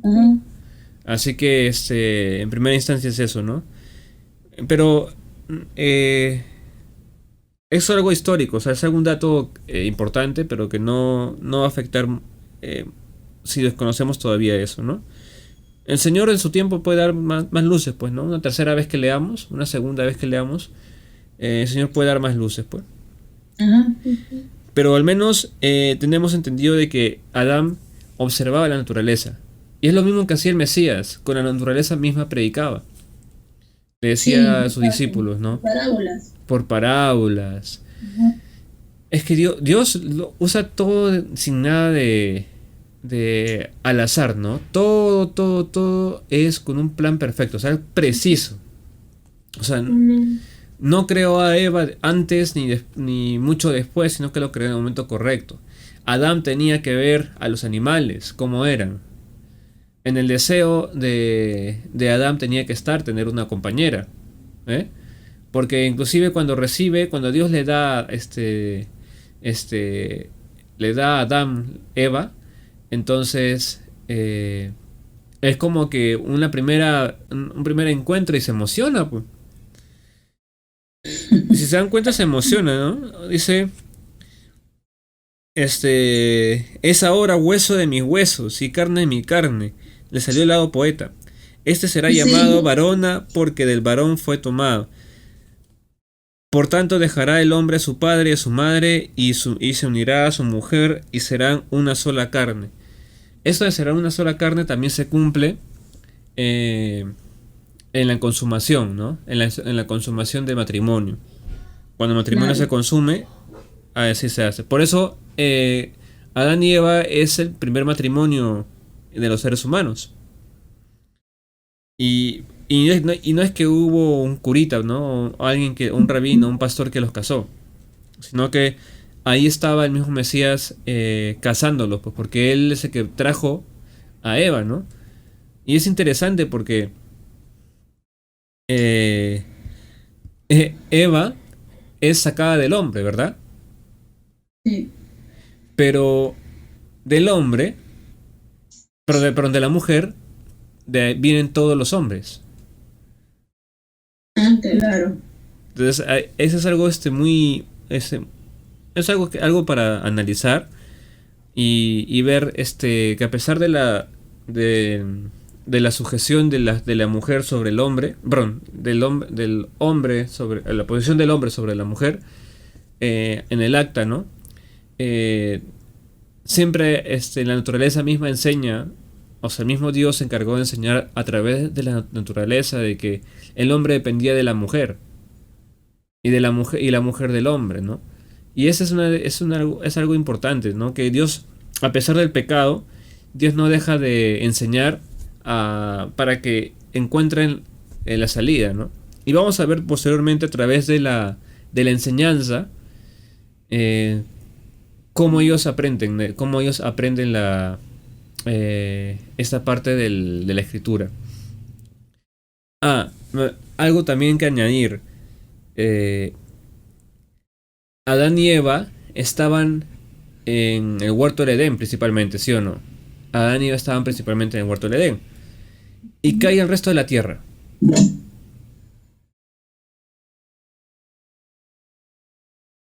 ajá. Así que en primera instancia es eso, ¿no? Pero eh, es algo histórico, o sea, es algún dato importante, pero que no va a afectar eh, si desconocemos todavía eso, ¿no? El Señor en su tiempo puede dar más luces, pues, ¿no? Una tercera vez que leamos, una segunda vez que leamos, el Señor puede dar más luces, pues. Ajá. Pero al menos tenemos entendido de que Adán observaba la naturaleza. Y es lo mismo que hacía el Mesías, con la naturaleza misma predicaba. Le decía Sí, a sus discípulos, ¿no? parábolas. Por parábolas. Ajá. Es que Dios usa todo sin nada de al azar, ¿no? Todo es con un plan perfecto, o sea, es preciso. O sea, no creó a Eva antes ni mucho después, sino que lo creó en el momento correcto. Adán tenía que ver a los animales, cómo eran. En el deseo de Adán tenía que tener una compañera. ¿Eh? Porque inclusive cuando Dios le da a Adán Eva, entonces es como que un primer encuentro y se emociona, pues. Y si se dan cuenta se emociona, ¿no? Dice, es ahora hueso de mis huesos y carne de mi carne. Le salió el lado poeta. Este será llamado Sí. varona porque del varón fue tomado. Por tanto dejará el hombre a su padre y a su madre y se unirá a su mujer y serán una sola carne. Esto de serán una sola carne también se cumple eh, en la consumación, ¿no? En la consumación del matrimonio. Cuando el matrimonio Claro. se consume, así se hace. Por eso Adán y Eva es el primer matrimonio de los seres humanos. Y no es que hubo un curita, ¿no? O alguien un rabino, un pastor que los casó. Sino que ahí estaba el mismo Mesías casándolos, pues porque él es el que trajo a Eva, ¿no? Y es interesante porque eh, Eva es sacada del hombre, ¿verdad? Sí. Pero del hombre, perdón, de la mujer, vienen todos los hombres. Ah, claro. Entonces, eso es algo muy... es algo para analizar y ver que a pesar de la sujeción de la mujer sobre el hombre, perdón, del hombre sobre la posición del hombre sobre la mujer en el acta, ¿no? Siempre la naturaleza misma enseña, o sea, el mismo Dios se encargó de enseñar a través de la naturaleza de que el hombre dependía de la mujer y la mujer del hombre, ¿no? Y eso es algo importante, ¿no? Que Dios, a pesar del pecado, Dios no deja de enseñar para que encuentren la salida, ¿no? Y vamos a ver posteriormente a través de la enseñanza cómo ellos aprenden esta parte de la escritura. Algo también que añadir. Adán y Eva estaban en el huerto del Edén principalmente, ¿sí o no? Adán y Eva estaban principalmente en el huerto del Edén. ¿Y qué hay el resto de la tierra?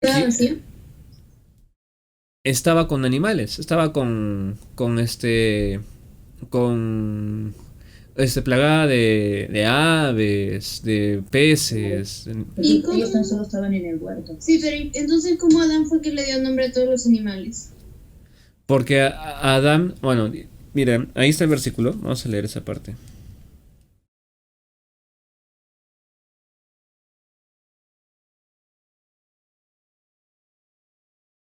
Estaba ¿Qué? vacío. estaba con animales, estaba con plagada de aves, de peces. ¿Y Ellos, cómo? ellos tan solo estaban en el huerto. Sí, pero entonces, ¿cómo Adán fue que le dio nombre a todos los animales? Porque a Adán, bueno, mira, ahí está el versículo, vamos a leer esa parte.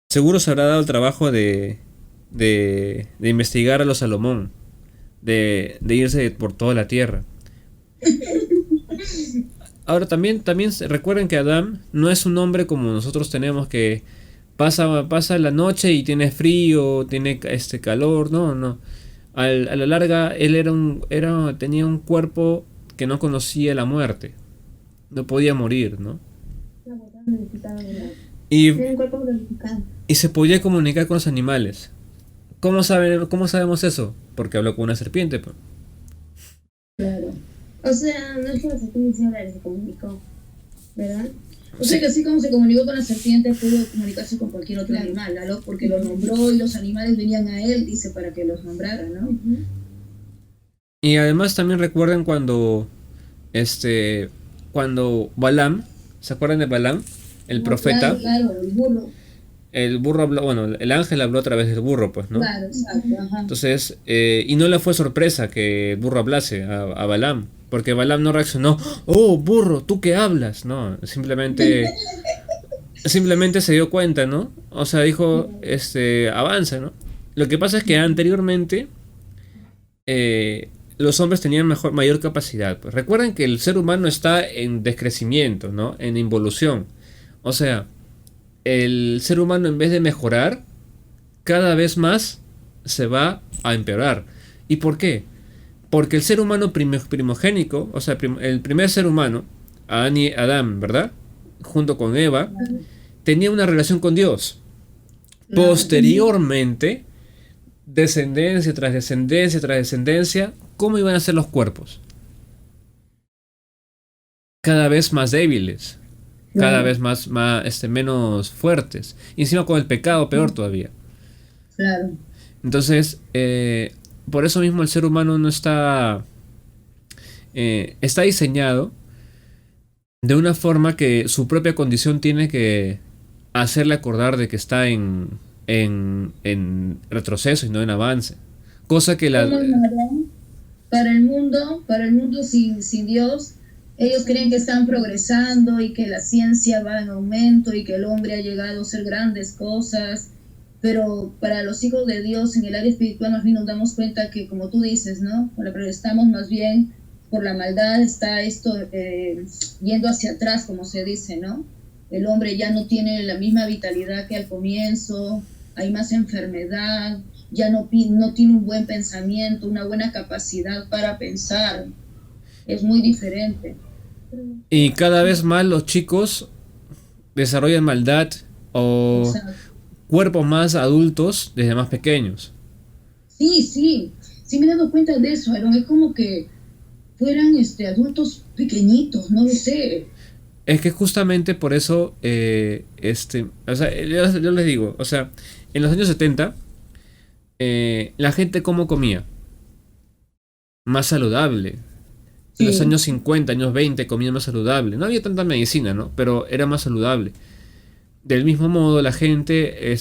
Seguro se habrá dado el trabajo de investigar a los Salomón, de irse por toda la tierra. Ahora también recuerden que Adán no es un hombre como nosotros tenemos que pasa la noche y tiene frío, tiene calor, no, no. A la larga él tenía un cuerpo que no conocía la muerte, no podía morir, ¿no? Y, Tiene un cuerpo glorificado. y se podía comunicar con los animales. ¿Cómo sabemos eso? Porque habló con una serpiente, pues. Claro. O sea, no es que la serpiente se habla, se comunicó, ¿verdad? O sea que así como se comunicó con la serpiente, pudo comunicarse con cualquier otro animal, ¿no? Porque lo nombró y los animales venían a él, dice, para que los nombrara, ¿no? Y además también recuerden cuando Balaam, ¿se acuerdan de Balaam? El profeta, Claro, el burro. el burro habló, bueno, el ángel habló a través del burro, pues, ¿no? Claro, exacto, ajá. Entonces, y no le fue sorpresa que el burro hablase a Balaam, porque Balaam no reaccionó, oh, burro, ¿tú qué hablas? No, simplemente se dio cuenta, ¿no? O sea, dijo, avanza, ¿no? Lo que pasa es que anteriormente los hombres tenían mayor capacidad. Pues recuerden que el ser humano está en descrecimiento, ¿no? En involución. O sea, el ser humano en vez de mejorar, cada vez más se va a empeorar. ¿Y por qué? Porque el ser humano primogénico, o sea, el primer ser humano, Adán, ¿verdad? Junto con Eva, tenía una relación con Dios. Posteriormente, descendencia tras descendencia tras descendencia, ¿cómo iban a ser los cuerpos? Cada vez más débiles, cada vez menos fuertes. Y encima con el pecado peor todavía. Claro. Entonces, por eso mismo el ser humano no está diseñado de una forma que su propia condición tiene que hacerle acordar de que está en retroceso y no en avance. Cosa que ¿Cómo lo harán? Para el mundo sin Dios, ellos creen que están progresando y que la ciencia va en aumento y que el hombre ha llegado a hacer grandes cosas. Pero para los hijos de Dios en el área espiritual más bien nos damos cuenta que, como tú dices, ¿no? Pero estamos más bien por la maldad, está esto yendo hacia atrás, como se dice, ¿no? El hombre ya no tiene la misma vitalidad que al comienzo, hay más enfermedad, ya no tiene un buen pensamiento, una buena capacidad para pensar. Es muy diferente. Y cada vez más los chicos desarrollan maldad o Exacto. cuerpos más adultos desde más pequeños. Sí me he dado cuenta de eso, Aaron. Es como que fueran adultos pequeñitos, no lo sé. Es que justamente por eso, o sea, yo les digo, o sea, en los años 70, la gente cómo comía, más saludable. En los años 50, años 20 comía más saludable. No había tanta medicina, ¿no? Pero era más saludable. Del mismo modo, la gente,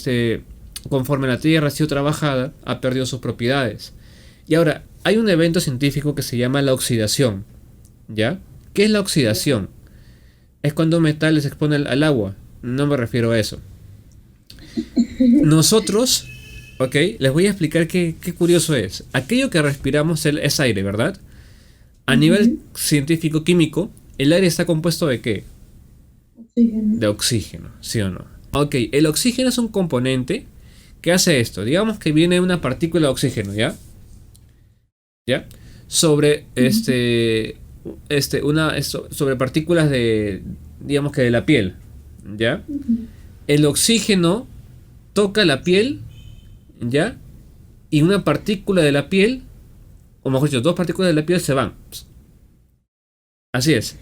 conforme la tierra ha sido trabajada, ha perdido sus propiedades. Y ahora, hay un evento científico que se llama la oxidación. ¿Ya? ¿Qué es la oxidación? Es cuando un metal se expone al agua. No me refiero a eso. Nosotros, ok, les voy a explicar qué curioso es. Aquello que respiramos es aire, ¿verdad? A nivel científico químico, ¿el aire está compuesto de qué? De oxígeno, ¿sí o no? Ok, el oxígeno es un componente que hace esto. Digamos que viene una partícula de oxígeno, ¿ya? ¿Ya? Sobre sobre partículas de, digamos que de la piel, ¿ya? El oxígeno toca la piel, ¿ya? Y una partícula de la piel, o mejor dicho, dos partículas de la piel se van. Así es.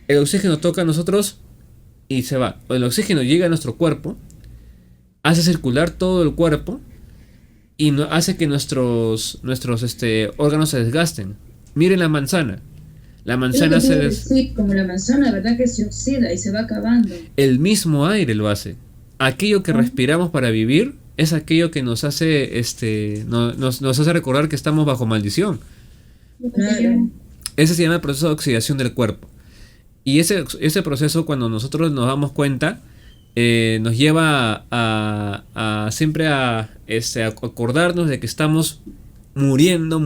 El oxígeno toca a nosotros y se va. El oxígeno llega a nuestro cuerpo hace circular todo el cuerpo y hace que nuestros órganos se desgasten. Miren la manzana. La Es lo manzana que tú se decís, como la manzana, ¿verdad? Que se oxida y se va acabando. El mismo aire lo hace. Aquello que respiramos para vivir es aquello que nos hace nos hace recordar que estamos bajo maldición. Claro. Ese se llama el proceso de oxidación del cuerpo. Y ese proceso, cuando nosotros nos damos cuenta, nos lleva a siempre a acordarnos de que estamos muriendo.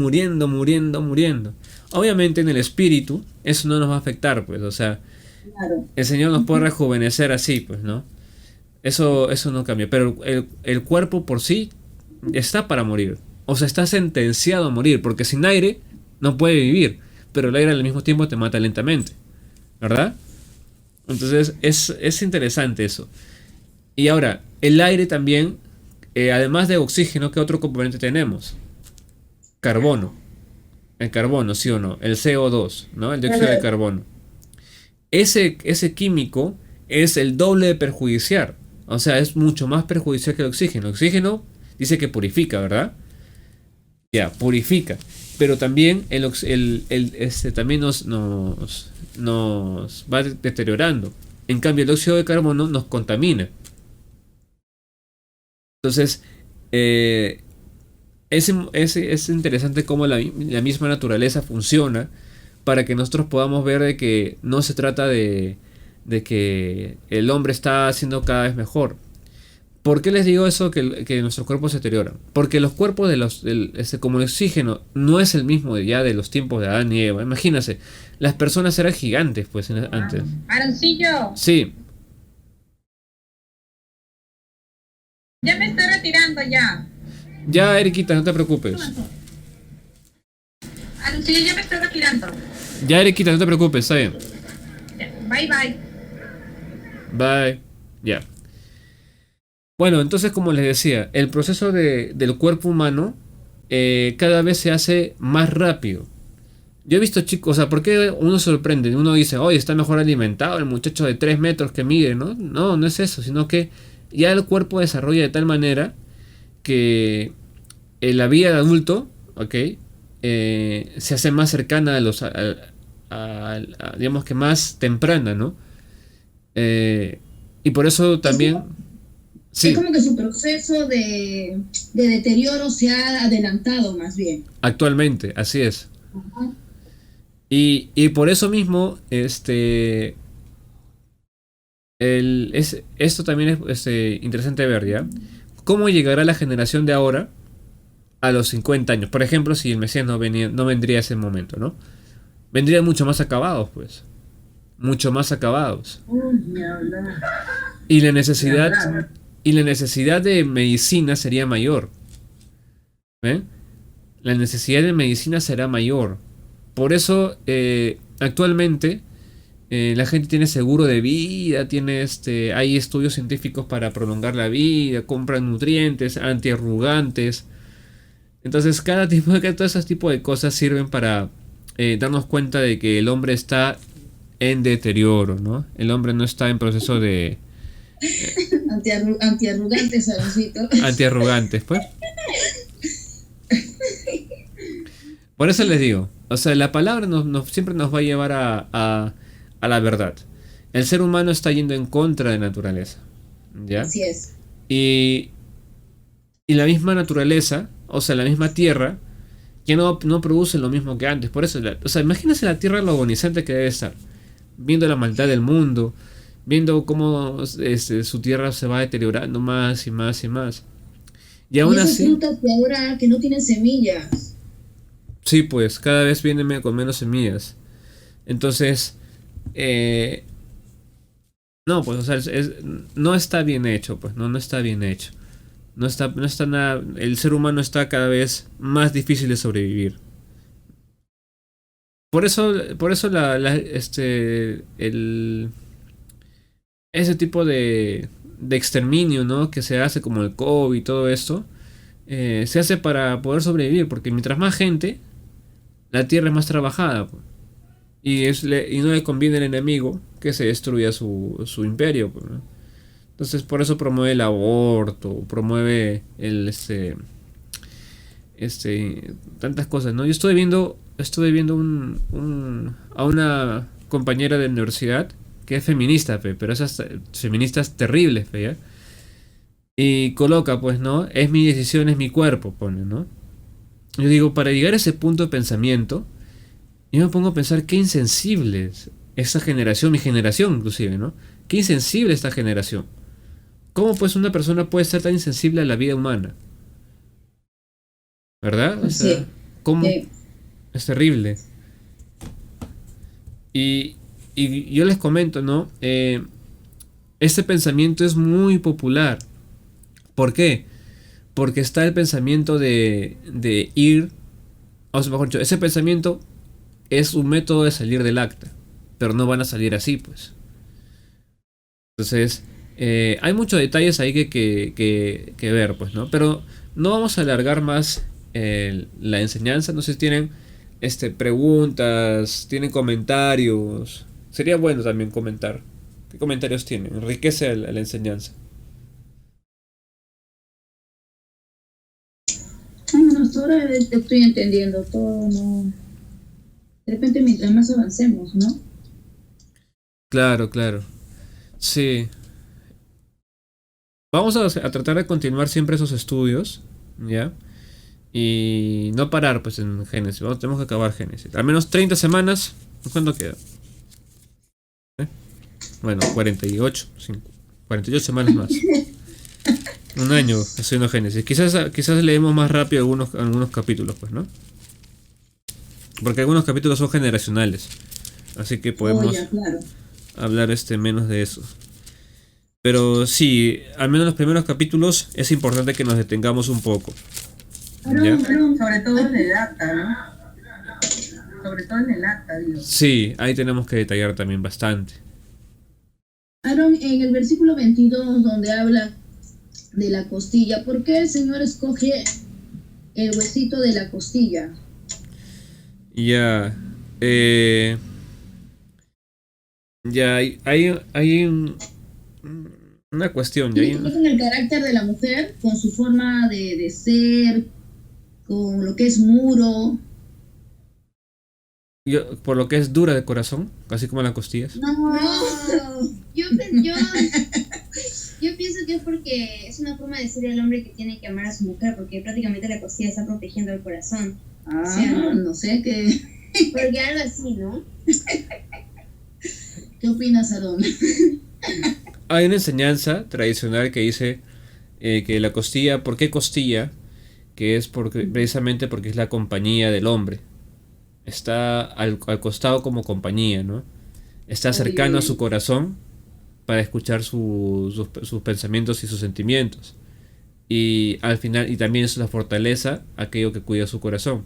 Obviamente en el espíritu eso no nos va a afectar, pues, o sea, Claro. el Señor nos puede rejuvenecer así, pues, ¿no? Eso no cambia, pero el cuerpo por sí está para morir, o sea, está sentenciado a morir, porque sin aire no puede vivir, pero el aire al mismo tiempo te mata lentamente, ¿verdad? Entonces es interesante eso. Y ahora, el aire también, además de oxígeno, ¿qué otro componente tenemos? Carbono. El carbono, ¿sí o no? El CO2, ¿no? El dióxido de carbono. Ese químico es el doble de perjudicial. O sea, es mucho más perjudicial que el oxígeno. El oxígeno dice que purifica, ¿verdad? Ya, purifica. Pero también también nos va deteriorando. En cambio, el óxido de carbono nos contamina. Entonces, es interesante cómo la misma naturaleza funciona para que nosotros podamos ver de que no se trata de que el hombre está haciendo cada vez mejor. ¿Por qué les digo eso? Que nuestros cuerpos se deterioran. Porque los cuerpos como el oxígeno no es el mismo ya de los tiempos de Adán y Eva. Imagínense, las personas eran gigantes pues antes. Aaroncillo, Sí, ya me estoy retirando ya. ya Eriquita, no te preocupes. Aaroncillo, ya me estoy retirando. Ya Eriquita, no te preocupes, está bien. Bye bye. Bye. Ya. Bueno, entonces como les decía, el proceso del cuerpo humano cada vez se hace más rápido. Yo he visto chicos, o sea, ¿por qué uno se sorprende? Uno dice, oye, está mejor alimentado el muchacho de 3 metros que mide, ¿no? No, no es eso, sino que ya el cuerpo desarrolla de tal manera que la vida de adulto, ¿ok? Se hace más cercana digamos que más temprana, ¿no? Y por eso también... Sí, Es como que su proceso de deterioro se ha adelantado más bien. actualmente, así es. Ajá. Y por eso mismo, esto también es interesante ver, ¿ya? ¿Cómo llegará la generación de ahora a los 50 años? Por ejemplo, si el Mesías no vendría a ese momento, ¿no? Vendrían mucho más acabados, pues. Mucho más acabados. Uy, ni hablar. Y la necesidad de medicina sería mayor. ¿Ven? La necesidad de medicina será mayor. Por eso, actualmente, la gente tiene seguro de vida, hay estudios científicos para prolongar la vida, compran nutrientes, antiarrugantes. Entonces, todos esos tipos de cosas sirven para darnos cuenta de que el hombre está en deterioro, ¿no? El hombre no está en proceso de Antiarrugantes, Aaroncito. antiarrugantes, pues. Por eso les digo, o sea, la palabra siempre nos va a llevar a la verdad. El ser humano está yendo en contra de la naturaleza, ¿ya? Así es. Y la misma naturaleza, o sea, la misma tierra, que no produce lo mismo que antes. Por eso, o sea, imagínense la tierra lo agonizante que debe estar, viendo la maldad del mundo, viendo cómo su tierra se va deteriorando más y más y más. Y aún esas así, frutas que ahora que no tienen semillas. sí, pues cada vez viene con menos semillas. Entonces, no, pues, o sea, no está bien hecho, pues, no está bien hecho. No está nada, el ser humano está cada vez más difícil de sobrevivir. Por eso ese tipo de exterminio, ¿no? Que se hace como el COVID y todo esto, se hace para poder sobrevivir, porque mientras más gente, la tierra es más trabajada, pues. Y no le conviene al enemigo que se destruya su imperio, pues, ¿no? Entonces por eso promueve el aborto, promueve tantas cosas, ¿no? Yo estuve viendo a una compañera de universidad que es feminista, pero esas feministas terribles, ¿ya? Y coloca, pues, ¿no? Es mi decisión, es mi cuerpo, pone, ¿no? Yo digo, para llegar a ese punto de pensamiento, yo me pongo a pensar qué insensibles esta generación, mi generación inclusive, ¿no? Qué insensible esta generación. ¿Cómo pues una persona puede ser tan insensible a la vida humana? ¿Verdad? O sea, Sí, ¿cómo? sí. Es terrible. Y yo les comento, ¿no? Este pensamiento es muy popular. ¿Por qué? Porque está el pensamiento de ir, o sea, mejor dicho, ese pensamiento es un método de salir del acta, pero no van a salir así, pues. Entonces, hay muchos detalles ahí que ver, pues, ¿no? Pero no vamos a alargar más la enseñanza. No sé si tienen preguntas, tienen comentarios. Sería bueno también comentar. ¿Qué comentarios tienen? Enriquece la enseñanza. Bueno, hasta ahora estoy entendiendo todo, ¿no? De repente mientras más avancemos, ¿no? Claro, claro. Sí. Vamos a tratar de continuar siempre esos estudios, ¿ya? Y no parar, pues, en Génesis. Tenemos que acabar Génesis. Al menos 30 semanas. ¿Cuánto queda? Bueno, 48 semanas más. Un año haciendo Génesis. Quizás leemos más rápido algunos capítulos, pues, ¿no? Porque algunos capítulos son generacionales. Así que podemos Ya, claro. hablar menos de eso. Pero sí, al menos los primeros capítulos es importante que nos detengamos un poco. ¿Ya? Sobre todo en el acta, ¿no? Sobre todo en el acta, digo. Sí, ahí tenemos que detallar también bastante. Aaron, en el versículo 22, donde habla de la costilla, ¿por qué el Señor escoge el huesito de la costilla? Ya. Ya hay una cuestión. Ya Tiene que ver con el carácter de la mujer, con su forma de ser, con lo que es muro. Por lo que es dura de corazón, así como las costillas. No, yo pienso que es porque es una forma de decir al hombre que tiene que amar a su mujer, porque prácticamente la costilla está protegiendo el corazón. Ah, Sí, ¿no? no sé qué. Porque algo así, ¿no? ¿Qué opinas, Aaron? Hay una enseñanza tradicional que dice que la costilla, ¿por qué costilla? Que es precisamente porque es la compañía del hombre. Está al costado como compañía, ¿no? Está cercano a su corazón para escuchar sus pensamientos y sus sentimientos. Y al final, y también es la fortaleza, aquello que cuida su corazón.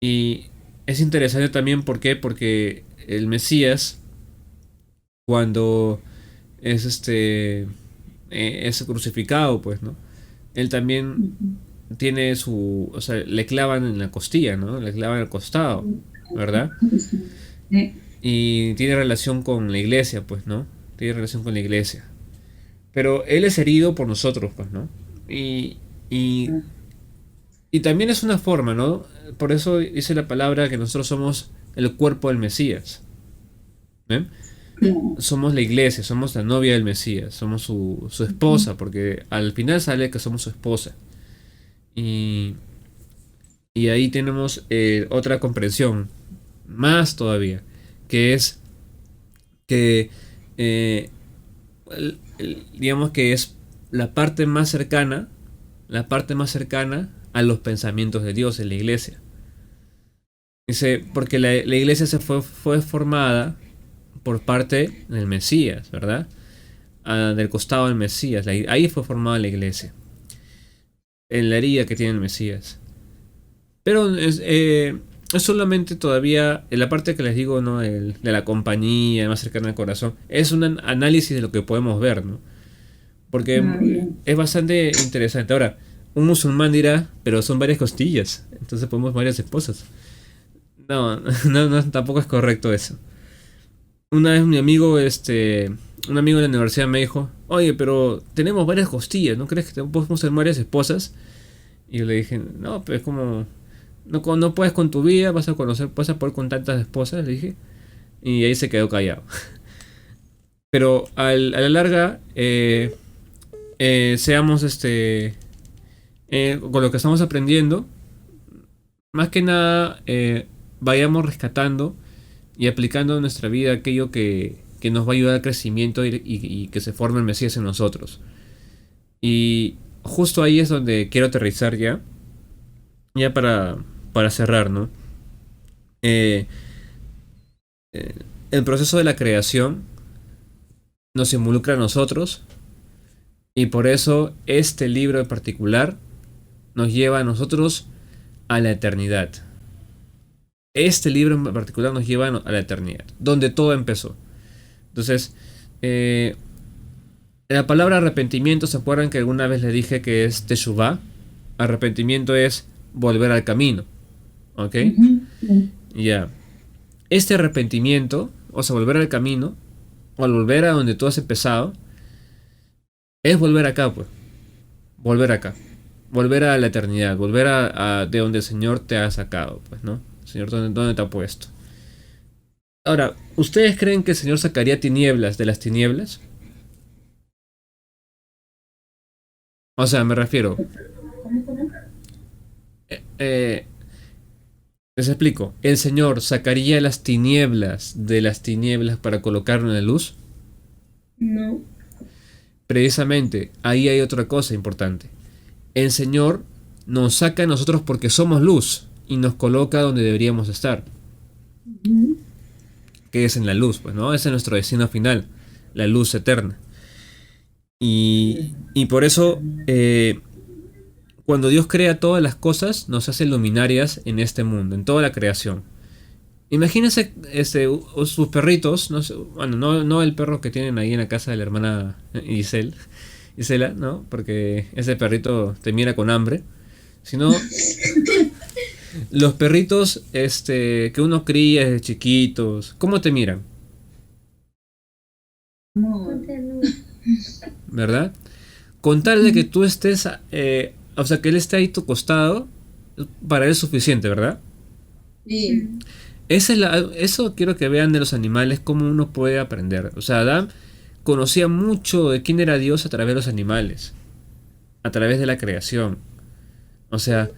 Y es interesante también, ¿por qué? Porque el Mesías, cuando es crucificado, pues, ¿no? Él también tiene o sea, le clavan en la costilla, ¿no? Le clavan al costado, ¿verdad? Y tiene relación con la iglesia, pues, ¿no? Tiene relación con la iglesia. Pero él es herido por nosotros, pues, ¿no? Y también es una forma, ¿no? Por eso dice la palabra que nosotros somos el cuerpo del Mesías. ¿Ven? Somos la iglesia, somos la novia del Mesías, somos su esposa, porque al final sale que somos su esposa. Y ahí tenemos otra comprensión, más todavía, que es que digamos que es la parte más cercana a los pensamientos de Dios en la iglesia. Dice, porque la iglesia fue formada por parte del Mesías, ¿verdad? Del costado del Mesías. Ahí fue formada la iglesia. En la herida que tiene el Mesías. Pero es solamente todavía, en la parte que les digo, ¿no? De la compañía, más cercana al corazón, es un análisis de lo que podemos ver, ¿no? Porque es bastante interesante. Ahora, un musulmán dirá, pero son varias costillas, entonces podemos varias esposas. No, tampoco es correcto eso. Una vez mi amigo un amigo de la universidad me dijo, oye, pero tenemos varias costillas, ¿no crees que podemos tener varias esposas? Y yo le dije, no, pero es como, no puedes con tu vida, vas a poder con tantas esposas, le dije. Y ahí se quedó callado. Pero a la larga, seamos con lo que estamos aprendiendo, más que nada, vayamos rescatando y aplicando en nuestra vida aquello que nos va a ayudar al crecimiento y que se forme el Mesías en nosotros. Y justo ahí es donde quiero aterrizar ya para cerrar, ¿no? El proceso de la creación nos involucra a nosotros, y por eso este libro en particular nos lleva a nosotros a la eternidad. Este libro en particular nos lleva a la eternidad, donde todo empezó. Entonces, la palabra arrepentimiento, ¿se acuerdan que alguna vez le dije que es teshuvá? Arrepentimiento es volver al camino, ¿ok? Ya. Este arrepentimiento, o sea, volver al camino, o al volver a donde tú has empezado, es volver acá, pues. Volver acá. Volver a la eternidad. Volver a de donde el Señor te ha sacado, pues, ¿no? El Señor, ¿dónde te ha puesto? Ahora, ¿ustedes creen que el Señor sacaría tinieblas de las tinieblas? O sea, me refiero... les explico. ¿El Señor sacaría las tinieblas de las tinieblas para colocarlo en la luz? No. Precisamente, ahí hay otra cosa importante. El Señor nos saca a nosotros porque somos luz y nos coloca donde deberíamos estar. Que es en la luz, pues, ¿no? Ese es nuestro destino final, la luz eterna. Y por eso, cuando Dios crea todas las cosas, nos hace luminarias en este mundo, en toda la creación. Imagínense sus perritos, no sé, bueno, no el perro que tienen ahí en la casa de la hermana Isela, ¿no? Porque ese perrito te mira con hambre. Sino los perritos que uno cría desde chiquitos, ¿cómo te miran? ¿Verdad? Con tal de que tú estés, o sea, que él esté ahí a tu costado, para él es suficiente, ¿verdad? Sí. Eso quiero que vean de los animales, cómo uno puede aprender. O sea, Adán conocía mucho de quién era Dios a través de los animales, a través de la creación. O sea,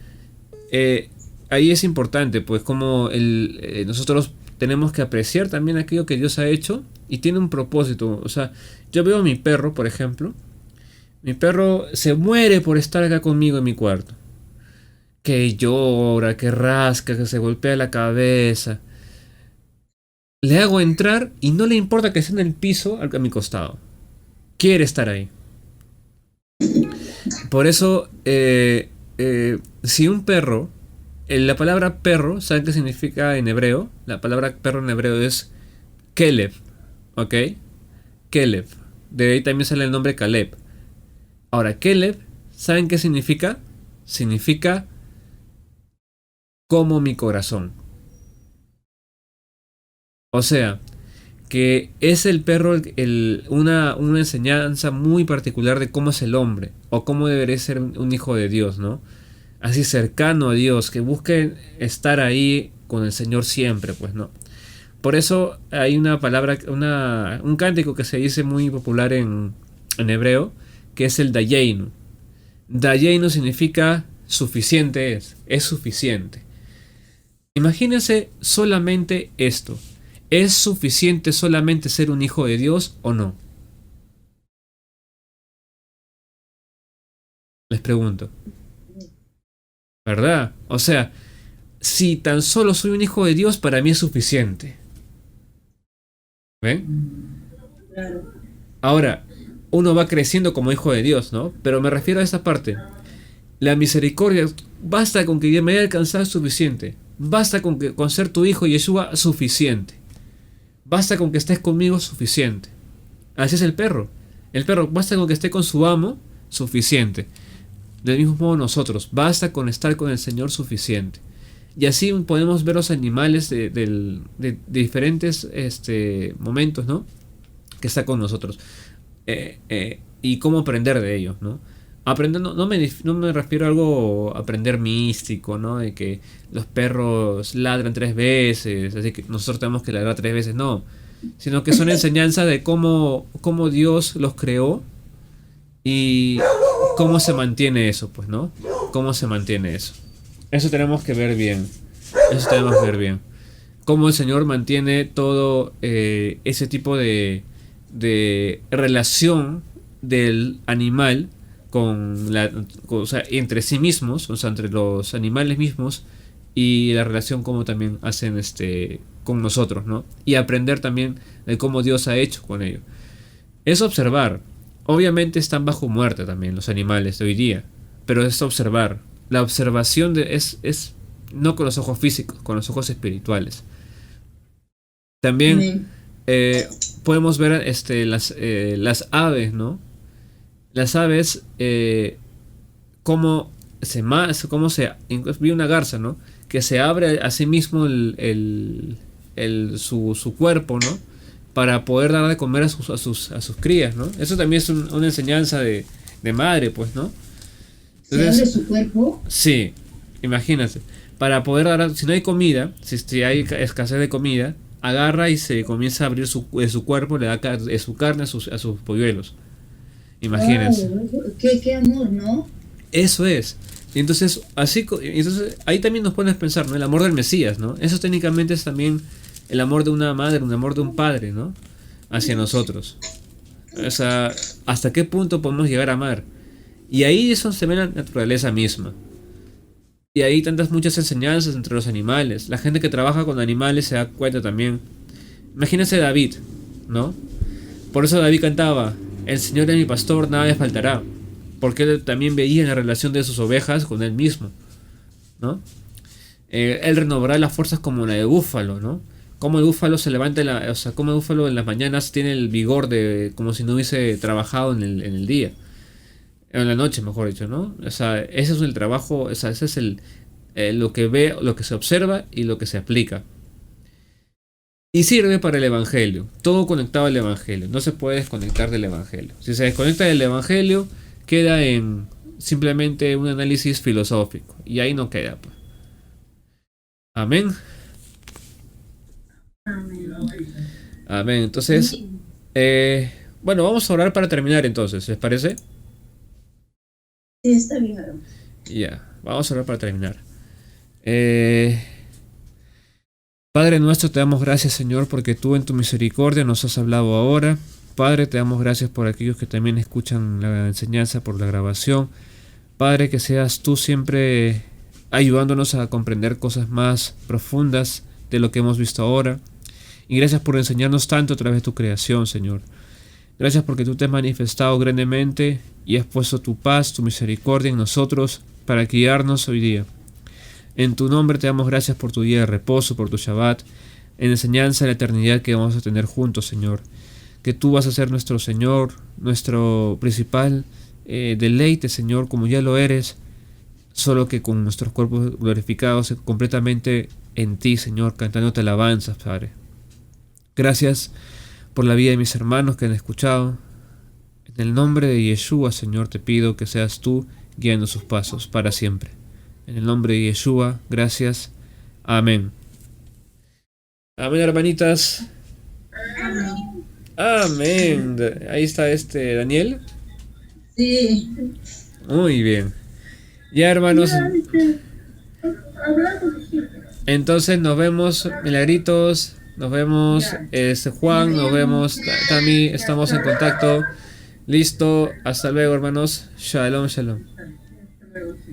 ahí es importante, pues, como nosotros tenemos que apreciar también aquello que Dios ha hecho y tiene un propósito. O sea, yo veo a mi perro, por ejemplo. Mi perro se muere por estar acá conmigo en mi cuarto. Que llora, que rasca, que se golpea la cabeza. Le hago entrar y no le importa que esté en el piso a mi costado. Quiere estar ahí. Por eso, si un perro, la palabra perro, ¿saben qué significa en hebreo? La palabra perro en hebreo es Kelev, ¿ok? Kelev. De ahí también sale el nombre Caleb. Ahora, Kelev, ¿saben qué significa? Significa como mi corazón. O sea, que es el perro una enseñanza muy particular de cómo es el hombre, o cómo debería ser un hijo de Dios, ¿no? Así cercano a Dios, que busque estar ahí con el Señor siempre, pues, ¿no? Por eso hay una palabra, un cántico que se dice muy popular en hebreo, que es el Dayenu. Dayenu significa suficiente es suficiente. Imagínense solamente esto. ¿Es suficiente solamente ser un hijo de Dios o no? Les pregunto. ¿Verdad? O sea, si tan solo soy un hijo de Dios, para mí es suficiente. ¿Ven? Claro. Ahora, uno va creciendo como hijo de Dios, ¿no? Pero me refiero a esta parte. La misericordia, basta con que me haya alcanzado, es suficiente. Basta con ser tu hijo Yeshua, suficiente. Basta con que estés conmigo, suficiente. Así es el perro. El perro basta con que esté con su amo, suficiente. Del mismo modo nosotros, basta con estar con el Señor, suficiente. Y así podemos ver los animales de diferentes momentos, ¿no? que está con nosotros. Y cómo aprender de ellos, ¿no? Aprender, no me refiero a algo aprender místico, ¿no? De que los perros ladran 3 veces, así que nosotros tenemos que ladrar 3 veces, no. Sino que son enseñanzas de cómo Dios los creó y cómo se mantiene eso, pues, ¿no? Cómo se mantiene eso. Eso tenemos que ver bien. Eso tenemos que ver bien. Cómo el Señor mantiene todo ese tipo de relación del animal o sea, entre sí mismos, o sea, entre los animales mismos, y la relación como también hacen con nosotros, ¿no? Y aprender también de cómo Dios ha hecho con ellos. Es observar. Obviamente están bajo muerte también los animales de hoy día, pero es observar. La observación es no con los ojos físicos, con los ojos espirituales. También podemos ver las aves, ¿no? Las aves, cómo vi una garza, ¿no? Que se abre a sí mismo su cuerpo, ¿no? Para poder dar de comer a sus crías, ¿no? Eso también es una enseñanza de madre, pues, ¿no? Entonces, ¿se abre su cuerpo? Sí, imagínate. Para poder dar, si no hay comida, si hay escasez de comida, agarra y se comienza a abrir su cuerpo, le da su carne a sus polluelos. Imagínense. Oh, qué amor, ¿no? Eso es. Y entonces, entonces ahí también nos pones a pensar, ¿no? El amor del Mesías, ¿no? Eso técnicamente es también el amor de una madre, un amor de un padre, ¿no? Hacia nosotros. O sea, ¿hasta qué punto podemos llegar a amar? Y ahí eso se ve la naturaleza misma. Y ahí muchas enseñanzas entre los animales. La gente que trabaja con animales se da cuenta también. Imagínense David, ¿no? Por eso David cantaba: el Señor es mi pastor, nada me faltará. Porque él también veía en la relación de sus ovejas con él mismo, ¿no? Él renovará las fuerzas como la de búfalo, ¿no? Como el búfalo se levanta, como el búfalo en las mañanas tiene el vigor de como si no hubiese trabajado en el día. En la noche, mejor dicho, ¿no? O sea, ese es el trabajo, o sea, ese es lo que ve, lo que se observa y lo que se aplica. Y sirve para el Evangelio. Todo conectado al Evangelio. No se puede desconectar del Evangelio. Si se desconecta del Evangelio, queda en simplemente un análisis filosófico. Y ahí no queda, pues. Amén. Amén. Entonces, bueno, vamos a orar para terminar entonces. ¿Les parece? Sí, está bien, Aaron. Ya, vamos a orar para terminar. Padre nuestro, te damos gracias, Señor, porque tú en tu misericordia nos has hablado ahora. Padre, te damos gracias por aquellos que también escuchan la enseñanza por la grabación. Padre, que seas tú siempre ayudándonos a comprender cosas más profundas de lo que hemos visto ahora. Y gracias por enseñarnos tanto a través de tu creación, Señor. Gracias porque tú te has manifestado grandemente y has puesto tu paz, tu misericordia en nosotros para guiarnos hoy día. En tu nombre te damos gracias por tu día de reposo, por tu Shabbat, en enseñanza de la eternidad que vamos a tener juntos, Señor. Que tú vas a ser nuestro Señor, nuestro principal deleite, Señor, como ya lo eres, solo que con nuestros cuerpos glorificados completamente en ti, Señor, cantándote alabanzas, Padre. Gracias por la vida de mis hermanos que han escuchado. En el nombre de Yeshua, Señor, te pido que seas tú guiando sus pasos para siempre. En el nombre de Yeshua, gracias. Amén. Amén, hermanitas. Amén. Ahí está Daniel. Sí. Muy bien. Ya, hermanos. Entonces nos vemos, milagritos. Nos vemos, Juan. Nos vemos, Tami. Estamos en contacto. Listo. Hasta luego, hermanos. Shalom, shalom. Hasta luego, sí.